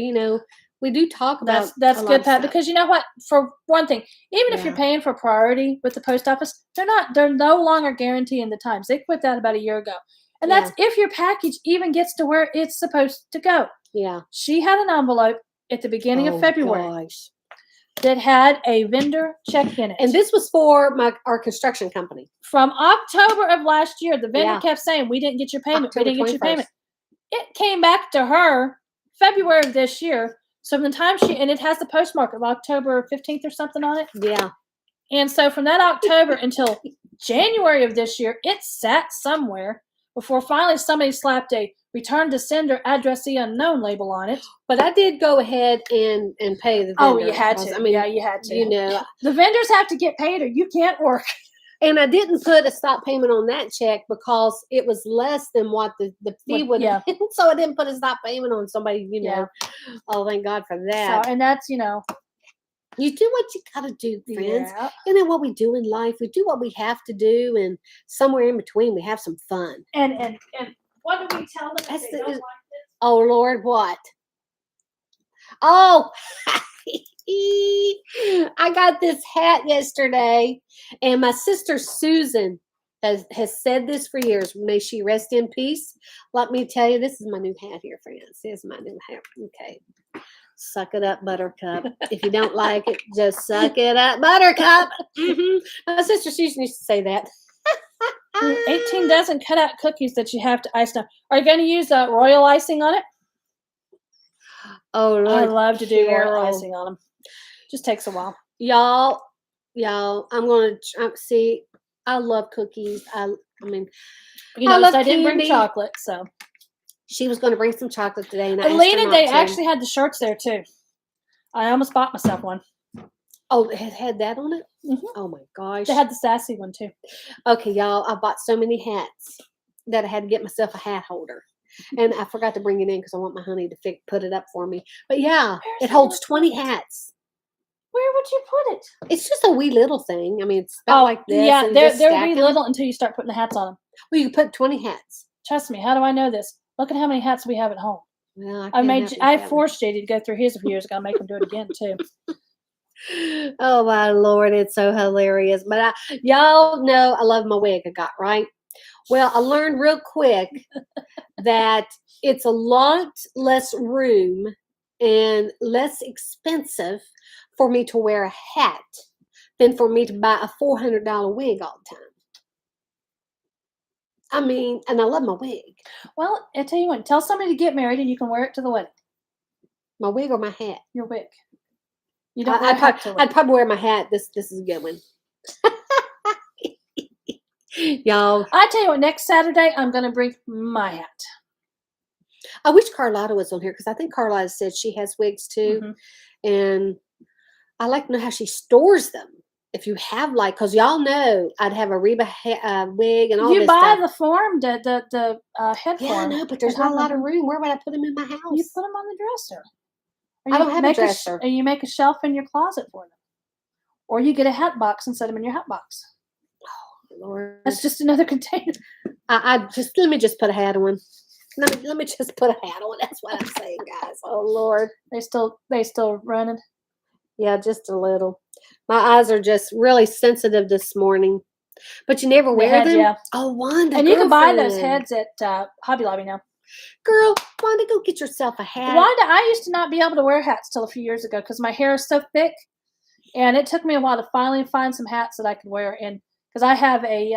we do talk about that's good, Pat. Because you know what? For one thing, even if you're paying for priority with the post office, they're no longer guaranteeing the times. They quit that about a year ago, and that's if your package even gets to where it's supposed to go. Yeah. She had an envelope at the beginning of February that had a vendor check in it, and this was for our construction company. From October of last year, the vendor kept saying, "We didn't get your payment. October we didn't 21st. Get your payment." It came back to her February of this year. So from the time and it has the postmark of October 15th or something on it. Yeah. And so from that October until January of this year, it sat somewhere before finally somebody slapped a return to sender addressee unknown label on it. But I did go ahead and pay the vendor. Oh, you had to. You had to. The vendors have to get paid or you can't work. And I didn't put a stop payment on that check because it was less than what the fee would have been. So I didn't put a stop payment on somebody, Oh, thank God for that. So, and that's, You do what you got to do, friends. Yeah. What we do in life. We do what we have to do. And somewhere in between, we have some fun. And what do we tell them if they don't like this? Oh, Lord, what? Oh, I got this hat yesterday, and my sister Susan has said this for years. May she rest in peace. Let me tell you, this is my new hat here, friends. This is my new hat. Okay. Suck it up, Buttercup. If you don't like it, just suck it up, Buttercup. My sister Susan used to say that. 18 dozen cut out cookies that you have to ice down. Are you going to use royal icing on it? Oh, Lord, I love to do royal Carol. icing on them. Just takes a while. Y'all, I'm going to see. I love cookies. I mean, You I know, love I didn't bring candy. chocolate, so. She was going to bring some chocolate today, and I asked her Alina, not they to. actually had the shirts there too. I almost bought myself one. Oh, it had that on it? Mhm. Oh, my gosh. They had the sassy one too. Okay, y'all, I bought so many hats that I had to get myself a hat holder. And I forgot to bring it in because I want my honey to put it up for me. But yeah, Where's it the holds little 20 hats. Where would you put it? It's just a wee little thing. I mean, it's about like this. Yeah, and they're just stack wee 'em. little until you start putting the hats on them. Well, you can put 20 hats. Trust me. How do I know this? Look at how many hats we have at home. Well, I forced JD to go through his a few years ago. I'll make him do it again too. Oh my Lord, it's so hilarious. But y'all know I love my wig I got, right? Well, I learned real quick that it's a lot less room and less expensive for me to wear a hat than for me to buy a $400 wig all the time. I mean, and I love my wig. Well, I tell you what. Tell somebody to get married and you can wear it to the wedding. My wig or my hat? Your wig. You don't wear a hat to a I'd wedding. probably wear my hat. This is a good one. Y'all, I tell you what. Next Saturday, I'm going to bring my hat. I wish Carlotta was on here because I think Carlotta said she has wigs too. And I like to know how she stores them. If you have because y'all know I'd have a Reba wig and all You this buy stuff. the form, the head Yeah, form. I know, but there's not a lot of room. Where would I put them in my house? You put them on the dresser. Or I you don't have a make dresser. and you make a shelf in your closet for them. Or you get a hat box and set them in your hat box. Oh, Lord. That's just another container. Let me just put a hat on. Let me just put a hat on. That's what I'm saying, guys. Oh Lord. They still running. Yeah, just a little. My eyes are just really sensitive this morning. But you never wear them? Yeah. Oh, Wanda, and you can buy those girlfriend. heads at Hobby Lobby now. Girl, Wanda, go get yourself a hat. Wanda, I used to not be able to wear hats till a few years ago because my hair is so thick. And it took me a while to finally find some hats that I could wear. And because I have a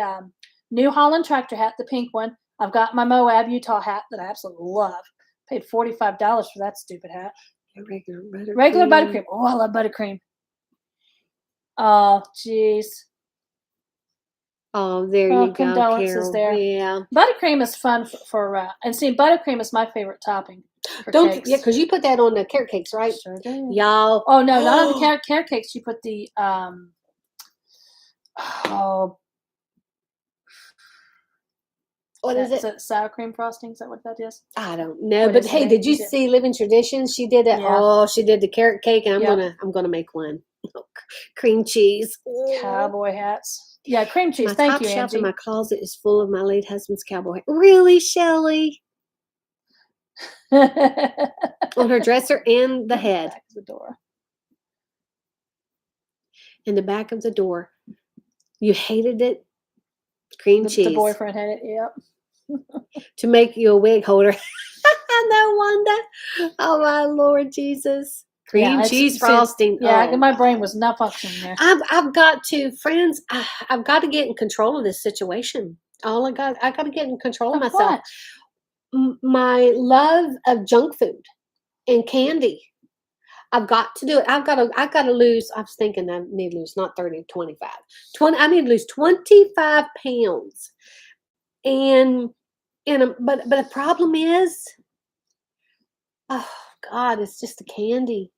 New Holland tractor hat, the pink one. I've got my Moab, Utah hat that I absolutely love. Paid $45 for that stupid hat. Regular buttercream. Oh, I love buttercream. Oh, jeez. Oh, there you go, condolences Carol. there. Yeah. Buttercream is fun for and see, buttercream is my favorite topping for cakes. Yeah, because you put that on the carrot cakes, right? Sure do. Y'all. Oh, no, not on the carrot cakes. You put the, what is it? Is it sour cream frosting? Is that what that is? I don't know. What But is hey, it? did you see Living Traditions? She did it. Yeah. Oh, she did the carrot cake, and I'm gonna make one. Cream cheese. Cowboy hats. Yeah, cream cheese. My Thank top you, shelf Angie. in my closet is full of my late husband's cowboy hat. Really, Shelley? On her dresser and the head. Back of the door. In the back of the door. You hated it? Cream cheese. The boyfriend had it, yep. To make you a wig holder. No wonder. Oh my Lord Jesus. Cream cheese frosting. Yeah, oh, my brain was not functioning there. I've got to, friends, I've got to get in control of this situation. I got to get in control of myself. What? My love of junk food and candy. I've got to do it. I've got to lose. I was thinking I need to lose not 30, 25. 20, I need to lose 25 pounds. But the problem is, oh God, it's just the candy.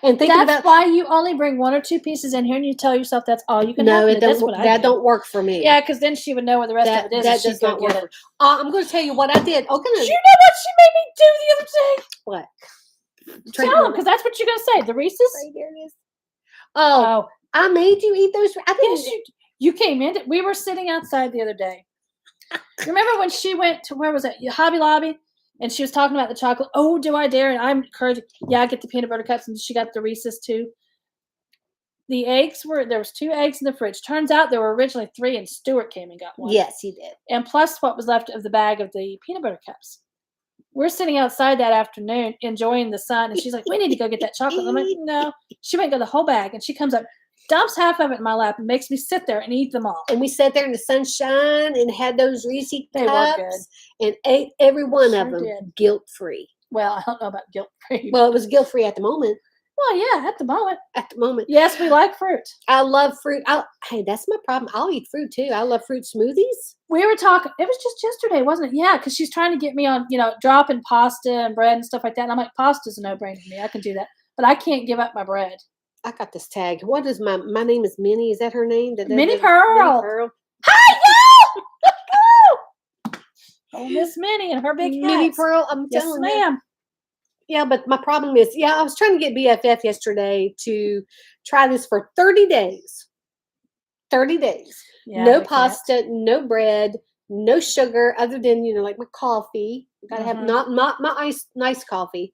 And that's why you only bring 1 or 2 pieces in here, and you tell yourself that's all you can have. No, that don't work for me. Yeah, because then she would know where the rest of it is. That does not work. I'm going to tell you what I did. Okay. You know what she made me do the other day? What? Tell them, because that's what you're going to say. The Reese's. Right, here it is. Oh, I made you eat those. I didn't. Yes, you came in. We were sitting outside the other day. Remember when she went to, where was it? Hobby Lobby, And she was talking about the chocolate. Oh, do I dare? And I'm encouraging. Yeah, I get the peanut butter cups, and she got the Reese's too. The eggs there was 2 eggs in the fridge. Turns out there were originally 3, and Stuart came and got one. Yes, he did. And plus what was left of the bag of the peanut butter cups. We're sitting outside that afternoon enjoying the sun, and she's like, we need to go get that chocolate. I'm like, no. She went and got the whole bag, and she comes up, dumps half of it in my lap, and makes me sit there and eat them all. And we sat there in the sunshine and had those Reese They were good. cups and ate every one of them did. guilt-free. Well, I don't know about guilt-free. Well, it was guilt-free at the moment. Well, yeah, at the moment. At the moment. Yes, we like fruit. I love fruit. Hey, that's my problem. I'll eat fruit too. I love fruit smoothies. We were talking, it was just yesterday, wasn't it? Yeah, because she's trying to get me on, dropping pasta and bread and stuff like that. And I'm like, pasta's a no-brainer to me. I can do that. But I can't give up my bread. I got this tag. What is my name is Minnie. Is that her name? Minnie Pearl. Minnie Pearl. Hi, you! Let's go! Oh, Miss Minnie and her big hats. Minnie Pearl, I'm Yes, telling you. ma'am. Yeah, but my problem is, I was trying to get BFF yesterday to try this for 30 days. 30 days. Yeah, No we pasta, no bread, no sugar, other than, like my coffee. Gotta have not my nice coffee.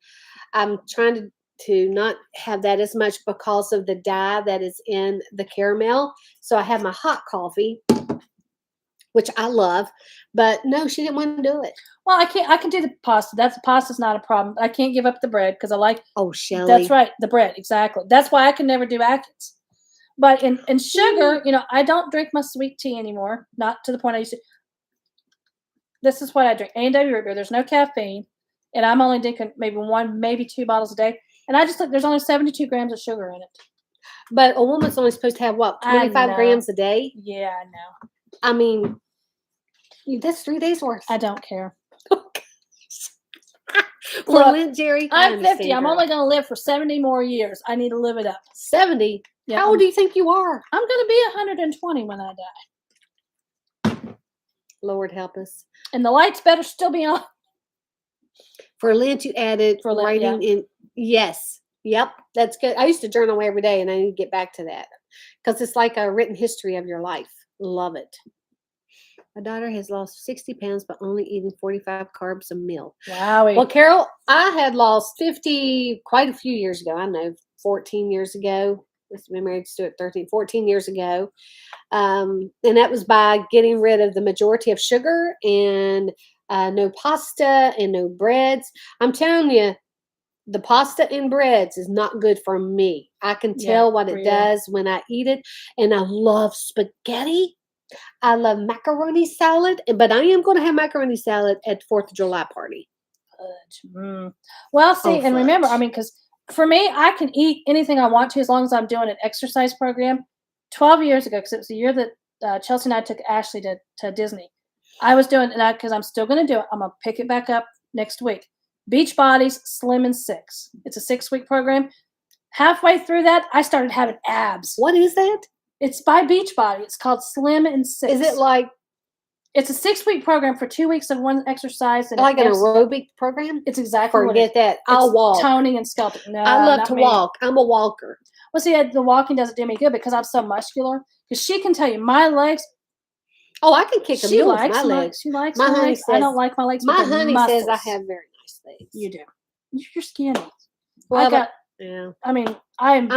I'm trying to not have that as much because of the dye that is in the caramel. So I have my hot coffee, which I love. But no, she didn't want to do it. Well, I can do the pasta. Pasta's not a problem. I can't give up the bread because I like. Oh, Shelly. That's right, the bread, exactly. That's why I can never do Atkins. But in sugar, I don't drink my sweet tea anymore. Not to the point I used to. This is what I drink: A&W root beer. There's no caffeine, and I'm only drinking maybe 1, maybe 2 bottles a day. And I just look. There's only 72 grams of sugar in it. But a woman's only supposed to have what, 25 grams a day? Yeah, I know. I mean, that's 3 days worth. I don't care. Well, Lynn, Jerry, I'm 50. I'm only going to live for 70 more years. I need to live it up. 70? Yeah, How old do you think you are? I'm going to be 120 when I die. Lord help us. And the lights better still be on. For Lent, you added For Lent, writing in. Yes. Yep. That's good. I used to journal every day, and I need to get back to that because it's like a written history of your life. Love it. My daughter has lost 60 pounds, but only eating 45 carbs a meal. Wow. Well, Carol, I had lost 50 quite a few years ago. I know, 14 years ago. We've been married to 14 years ago. And that was by getting rid of the majority of sugar and no pasta and no breads. I'm telling you, the pasta and breads is not good for me. I can tell what it does when I eat it. And I love spaghetti. I love macaroni salad, but I am going to have macaroni salad at 4th of July party. Well, see, and remember, because for me, I can eat anything I want to as long as I'm doing an exercise program. 12 years ago, because it was the year that Chelsea and I took Ashley to Disney. I was doing that because I'm still going to do it. I'm going to pick it back up next week. Beachbody's Slim in 6. It's a 6-week program. Halfway through that, I started having abs. What is that? It's by Beachbody. It's called Slim in 6. Is it like? It's a 6-week program for 2 weeks of one exercise. And like an aerobic program? It's exactly Forget that. I'll walk. Toning and skeleton. No, I love to walk. I'm a walker. Well, see, the walking doesn't do me good because I'm so muscular. Because she can tell you my legs. Oh, I can kick them with my legs. She likes my my honey legs. says, I don't like my legs. My honey muscles. says I have very nice legs. You do. You're skinny. Well, yeah. I'm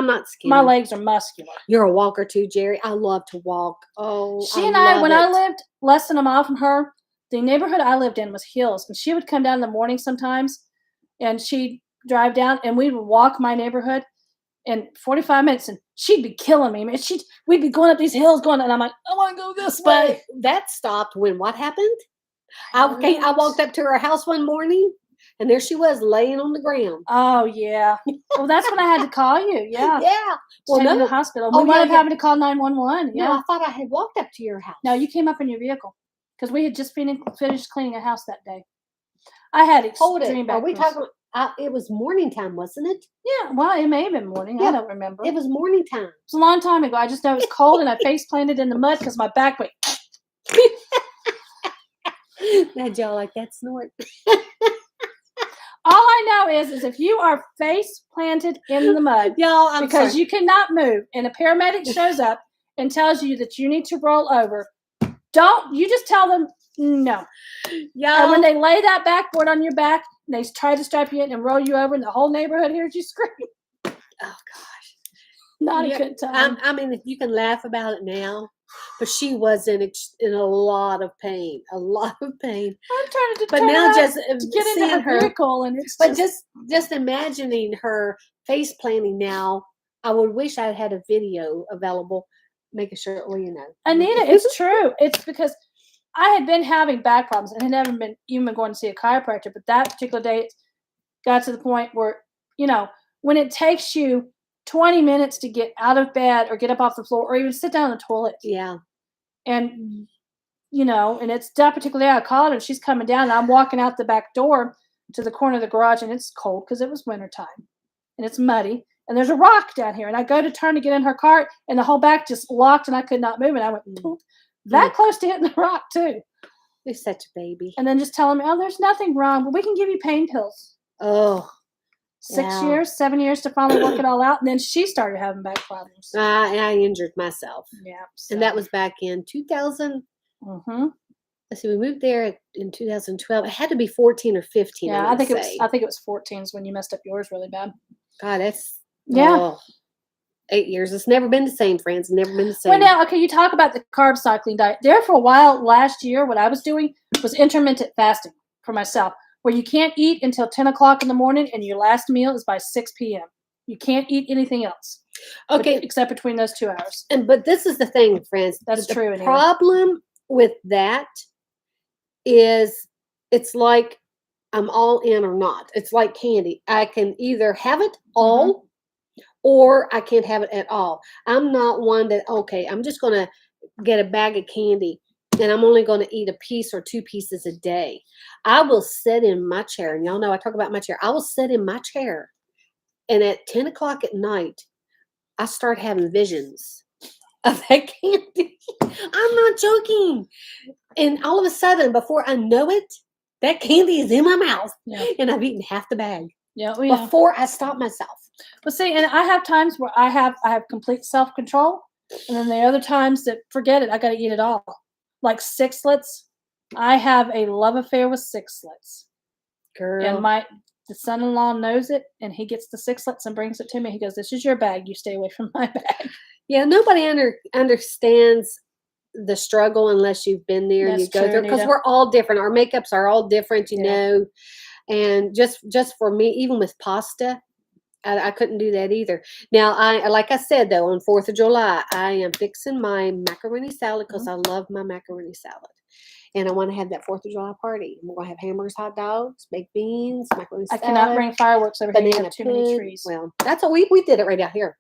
not skinny. My legs are muscular. You're a walker too, Jerry. I love to walk. Oh, she and I, when I lived less than a mile from her, the neighborhood I lived in was hills, and she would come down in the morning sometimes, and she'd drive down, and we would walk my neighborhood in 45 minutes, and she'd be killing me. We'd be going up these hills, and I'm like, I want to go this way. But that stopped when what happened? I walked up to her house one morning, and there she was laying on the ground. Oh, yeah. Well, that's when I had to call you. Yeah. Yeah. Well, to the hospital. We wound up having to call 911. Yeah. No, I thought I had walked up to your house. No, you came up in your vehicle because we had just finished cleaning a house that day. I had extreme back. Are we talking? It was morning time, wasn't it? Yeah. Well, it may have been morning. Yeah. I don't remember. It was morning time. It was a long time ago. I just know it was cold and I face planted in the mud because my back went. Now, y'all like that snort? All I know is if you are face planted in the mud, y'all, because you cannot move, and a paramedic shows up and tells you that you need to roll over, you just tell them No. Y'all, And when they lay that backboard on your back, and they try to strap you in and roll you over, and the whole neighborhood hears you scream. oh gosh. Not Yeah, a good time. I mean, you can laugh about it now, but she was in a lot of pain, a lot of pain. I'm trying to But turn now around just to get into seeing her vehicle, and it's but just imagining her face planting now, I would wish I had a video available, making sure, well, you know. Anita, it's true. It's because I had been having back problems and had never been even been going to see a chiropractor. But that particular day, it got to the point where, when it takes you 20 minutes to get out of bed or get up off the floor or even sit down in the toilet. Yeah. And, and it's that particular day I called her and she's coming down and I'm walking out the back door to the corner of the garage and it's cold because it was wintertime and it's muddy. And there's a rock down here. And I go to turn to get in her cart and the whole back just locked and I could not move. And I went, that close to hitting the rock too. You're such a baby. And then just telling me, oh, there's nothing wrong, but we can give you pain pills. Oh. 6 years, 7 years to finally work it all out. And then she started having back problems. I injured myself. Yeah. So. And that was back in 2000. Mm-hmm. Let's see, we moved there in 2012. It had to be 14 or 15. Yeah, I think it was 14 is when you messed up yours really bad. God, that's 8 years. It's never been the same, friends. Never been the same. Well, now, okay, you talk about the carb cycling diet. There for a while last year, what I was doing was intermittent fasting for myself, where you can't eat until 10 o'clock in the morning and your last meal is by 6 p.m. You can't eat anything else. Okay. Except between those 2 hours. But this is the thing, friends. That's true. The problem with that is it's like I'm all in or not. It's like candy. I can either have it all or I can't have it at all. I'm not one that, okay, I'm just going to get a bag of candy and I'm only going to eat a piece or 2 pieces a day. I will sit in my chair, and y'all know I talk about my chair. I will sit in my chair, and at 10 o'clock at night, I start having visions of that candy. I'm not joking. And all of a sudden, before I know it, that candy is in my mouth, and I've eaten half the bag before I stop myself. But see, and I have times where I have complete self-control, and then there are other times that forget it. I got to eat it all. Like sixlets, I have a love affair with sixlets. Girl. And the son-in-law knows it, and he gets the sixlets and brings it to me. He goes, "This is your bag. You stay away from my bag." Yeah, nobody understands the struggle unless you've been there and you go through, because we're all different. Our makeups are all different, you know. And just for me, even with pasta, I couldn't do that either. Now, like I said, though, on 4th of July, I am fixing my macaroni salad because I love my macaroni salad. And I want to have that 4th of July party. We're going to have hamburgers, hot dogs, baked beans, macaroni salad. I cannot bring fireworks over here. You have too many trees. Well, that's what we did it right out here.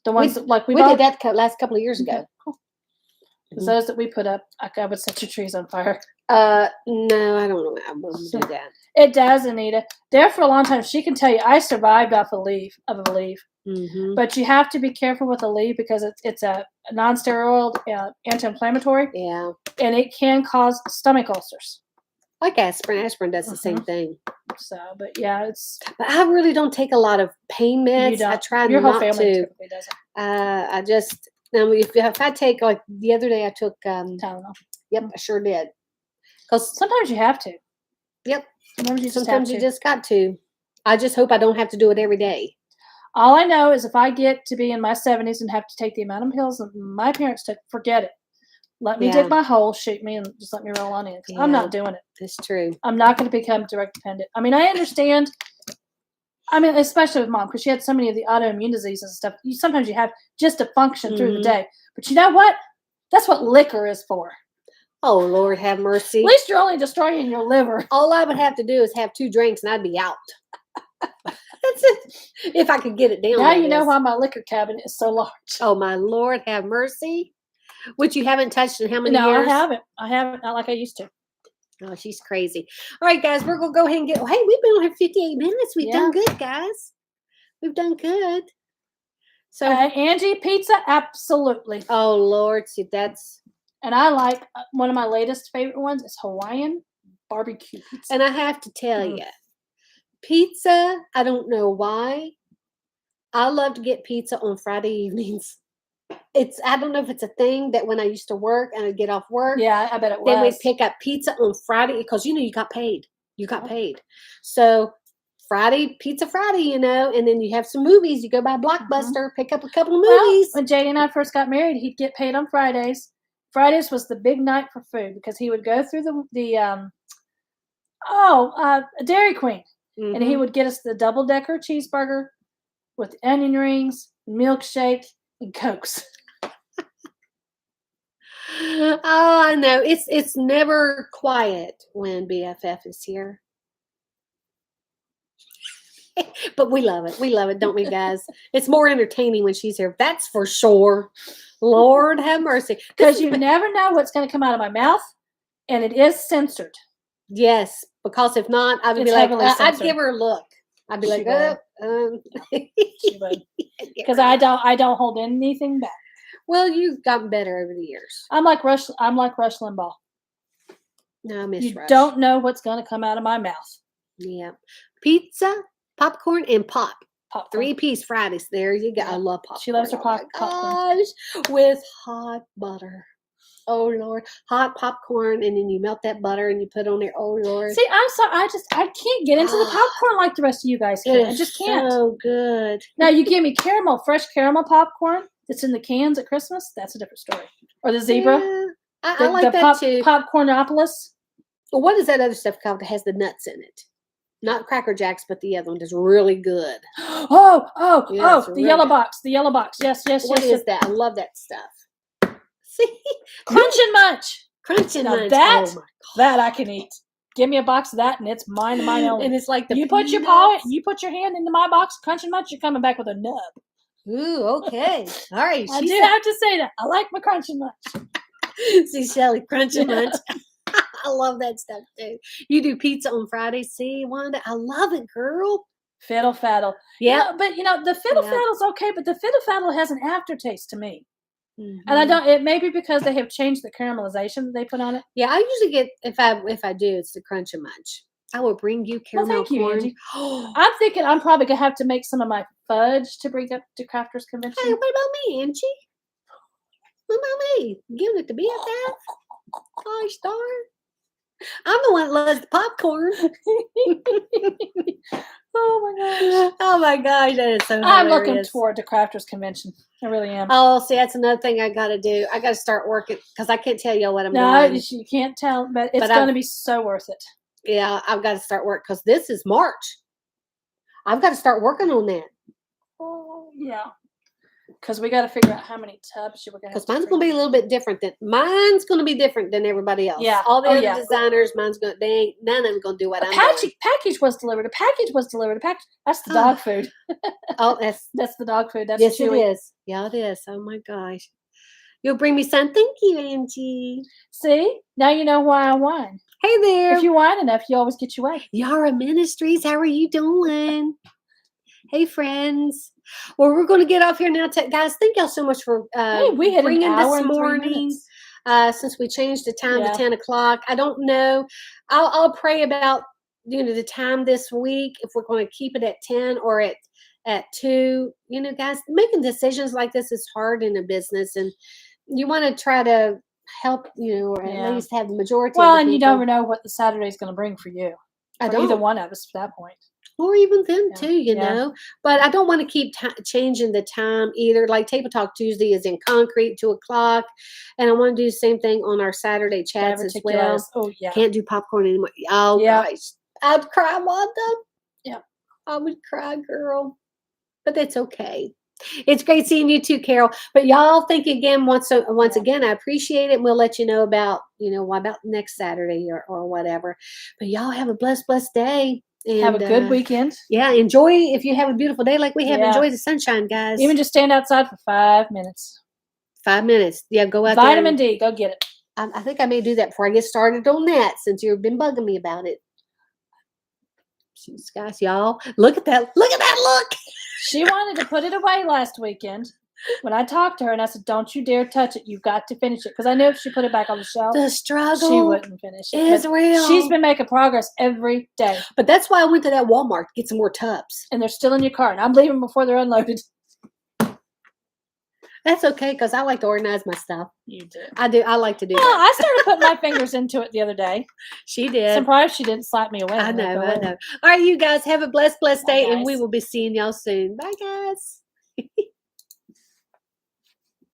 The ones we did that last couple of years ago. Because those that we put up, I would set your trees on fire. No, I don't know. I wouldn't do that. It does, Anita. There for a long time, she can tell you, I survived off a leaf. Mm-hmm. But you have to be careful with a leaf because it's a non-steroid anti-inflammatory. Yeah. And it can cause stomach ulcers. Like aspirin. Aspirin does the same thing. So, but yeah, But I really don't take a lot of pain meds. I try Your not whole family to. typically doesn't. I just, if I take, like the other day I took Tylenol. Yep, I sure did. Because sometimes you have to. Yep. Sometimes you just got to. I just hope I don't have to do it every day. All I know is if I get to be in my 70s and have to take the amount of pills that my parents took, forget it. Let me dig my hole, shoot me, and just let me roll on in. Because I'm not doing it. It's true. I'm not going to become direct dependent. I mean, I understand. I mean, especially with Mom, because she had so many of the autoimmune diseases and stuff. Sometimes you have just to function through the day. But you know what? That's what liquor is for. Oh, Lord, have mercy. At least you're only destroying your liver. All I would have to do is have 2 drinks and I'd be out. That's it. If I could get it down. Now you know why my liquor cabinet is so large. Oh, my Lord, have mercy. Which you haven't touched in how many years? No, I haven't. I haven't. Not like I used to. Oh, she's crazy. All right, guys, we're going to go ahead and hey, we've been on here 58 minutes. We've done good, guys. We've done good. So, Angie, pizza, absolutely. Oh, Lord, see, that's... And I like, one of my latest favorite ones is Hawaiian barbecue pizza. And I have to tell you, pizza, I don't know why. I love to get pizza on Friday evenings. I don't know if it's a thing that when I used to work and I'd get off work, Yeah, I bet it then we'd was. pick up pizza on Friday because you got paid. You got Oh. paid. So Friday, Pizza Friday, and then you have some movies. You go by Blockbuster, pick up a couple of movies. Well, when Jay and I first got married, he'd get paid on Fridays. Fridays was the big night for food because he would go through Dairy Queen, and he would get us the double-decker cheeseburger with onion rings, milkshake, and Cokes. Oh, I know. It's never quiet when BFF is here. But we love it. We love it, don't we, guys? It's more entertaining when she's here. That's for sure. Lord have mercy. Because you never know what's going to come out of my mouth, and it is censored. Yes, because if not, I would It's be like, heavily I'd censored. give her a look. I'd be She like, She would. Because I don't hold anything back. Well, you've gotten better over the years. I'm like Rush Limbaugh. No, I miss You Rush. don't know what's going to come out of my mouth. Yeah. Pizza, popcorn, and pop. Popcorn. 3-piece Fridays. There you go. Yeah. I love popcorn. She loves her popcorn. Gosh, with hot butter. Oh Lord, hot popcorn, and then you melt that butter and you put on there. Oh Lord. See, I'm sorry. I can't get into the popcorn like the rest of you guys can. I just can't. So good. Now you give me fresh caramel popcorn that's in the cans at Christmas. That's a different story. Or the zebra. Yeah, I like that too. Popcornopolis. Well, what is that other stuff called that has the nuts in it? Not Cracker Jacks, but the other one is really good. The yellow box. The yellow box. Yes. What is that? I love that stuff. See? Crunch and Munch. Crunch and Munch. That, oh my that I can eat. Give me a box of that, and it's mine and mine only. And it's like you put your hand into my box, Crunch and Munch, you're coming back with a nub. Ooh, okay. All right. I do have to say that. I like my Crunch and Munch. See, Shelly, Crunch and Munch. I love that stuff too. You do pizza on Friday. See, Wanda, I love it, girl. Fiddle faddle. Yeah. But the fiddle faddle's okay, but the fiddle faddle has an aftertaste to me. Mm-hmm. And I don't. It may be because they have changed the caramelization that they put on it. Yeah, I usually get if I do, it's the Crunch and Munch. I will bring you caramel corn. Angie. I'm thinking I'm probably gonna have to make some of my fudge to bring up to Crafters Convention. Hey, what about me, Angie? What about me? Giving it to BFF? Gosh darn. I'm the one that loves the popcorn. Oh my gosh. Oh my gosh, that is so hilarious. I'm looking forward to Crafters Convention. I really am. Oh, see, that's another thing I got to do. I got to start working because I can't tell you what I'm doing. No, you can't tell, but it's going to be so worth it. Yeah, I've got to start work because this is March. I've got to start working on that. Oh, yeah. Because we got to figure out how many tubs we're going to have. Because mine's going to be a little bit different than everybody else. Yeah. All the other designers, none of them going to do what I'm doing. Package was delivered. That's the dog food. Oh, that's the dog food. That's yes, chewy. it is. Yeah, it is. Oh my gosh. You'll bring me some. Thank you, Angie. See? Now you know why I whine. Hey there. If you whine enough, you always get your way. Yara Ministries, how are you doing? Hey, friends. Well, we're going to get off here now. Guys, thank y'all so much for we had bringing an hour this and 3 morning. minutes. Since we changed the time to 10 o'clock. I don't know. I'll pray about the time this week, if we're going to keep it at 10 or at 2. Guys, making decisions like this is hard in a business, and you want to try to help, or at least have the majority well, of the and people. you never know what the Saturday's going to bring for you. I don't. Either one of us at that point. Or even them too, you know. But I don't want to keep changing the time either. Like Table Talk Tuesday is in concrete, 2 o'clock. And I want to do the same thing on our Saturday chats as well. Oh, yeah. Can't do popcorn anymore. Oh, gosh. I'd cry, Wanda. Yeah. I would cry, girl. But that's okay. It's great seeing you too, Carol. But y'all think again, once again, I appreciate it. And we'll let you know about, about next Saturday or whatever. But y'all have a blessed day. And, have a good weekend. Yeah, enjoy. If you have a beautiful day like we have, enjoy the sunshine, guys. Even just stand outside for 5 minutes. 5 minutes. Yeah, go out Vitamin there. D, go get it. I think I may do that before I get started on that, since you've been bugging me about it. Jeez, guys, y'all. Look at that. Look at that look. She wanted to put it away last weekend. When I talked to her and I said, don't you dare touch it. You've got to finish it. Because I knew if she put it back on the shelf, the struggle she wouldn't finish it. Is real. She's been making progress every day. But that's why I went to that Walmart to get some more tubs. And they're still in your car. And I'm leaving before they're unloaded. That's okay because I like to organize my stuff. You do. I do. I like to do Well, that. I started putting my fingers into it the other day. She did. Surprised she didn't slap me away. I and make know. her I leave. know. All right, you guys have a blessed Bye, day, and we guys. will be seeing y'all soon. Bye, guys.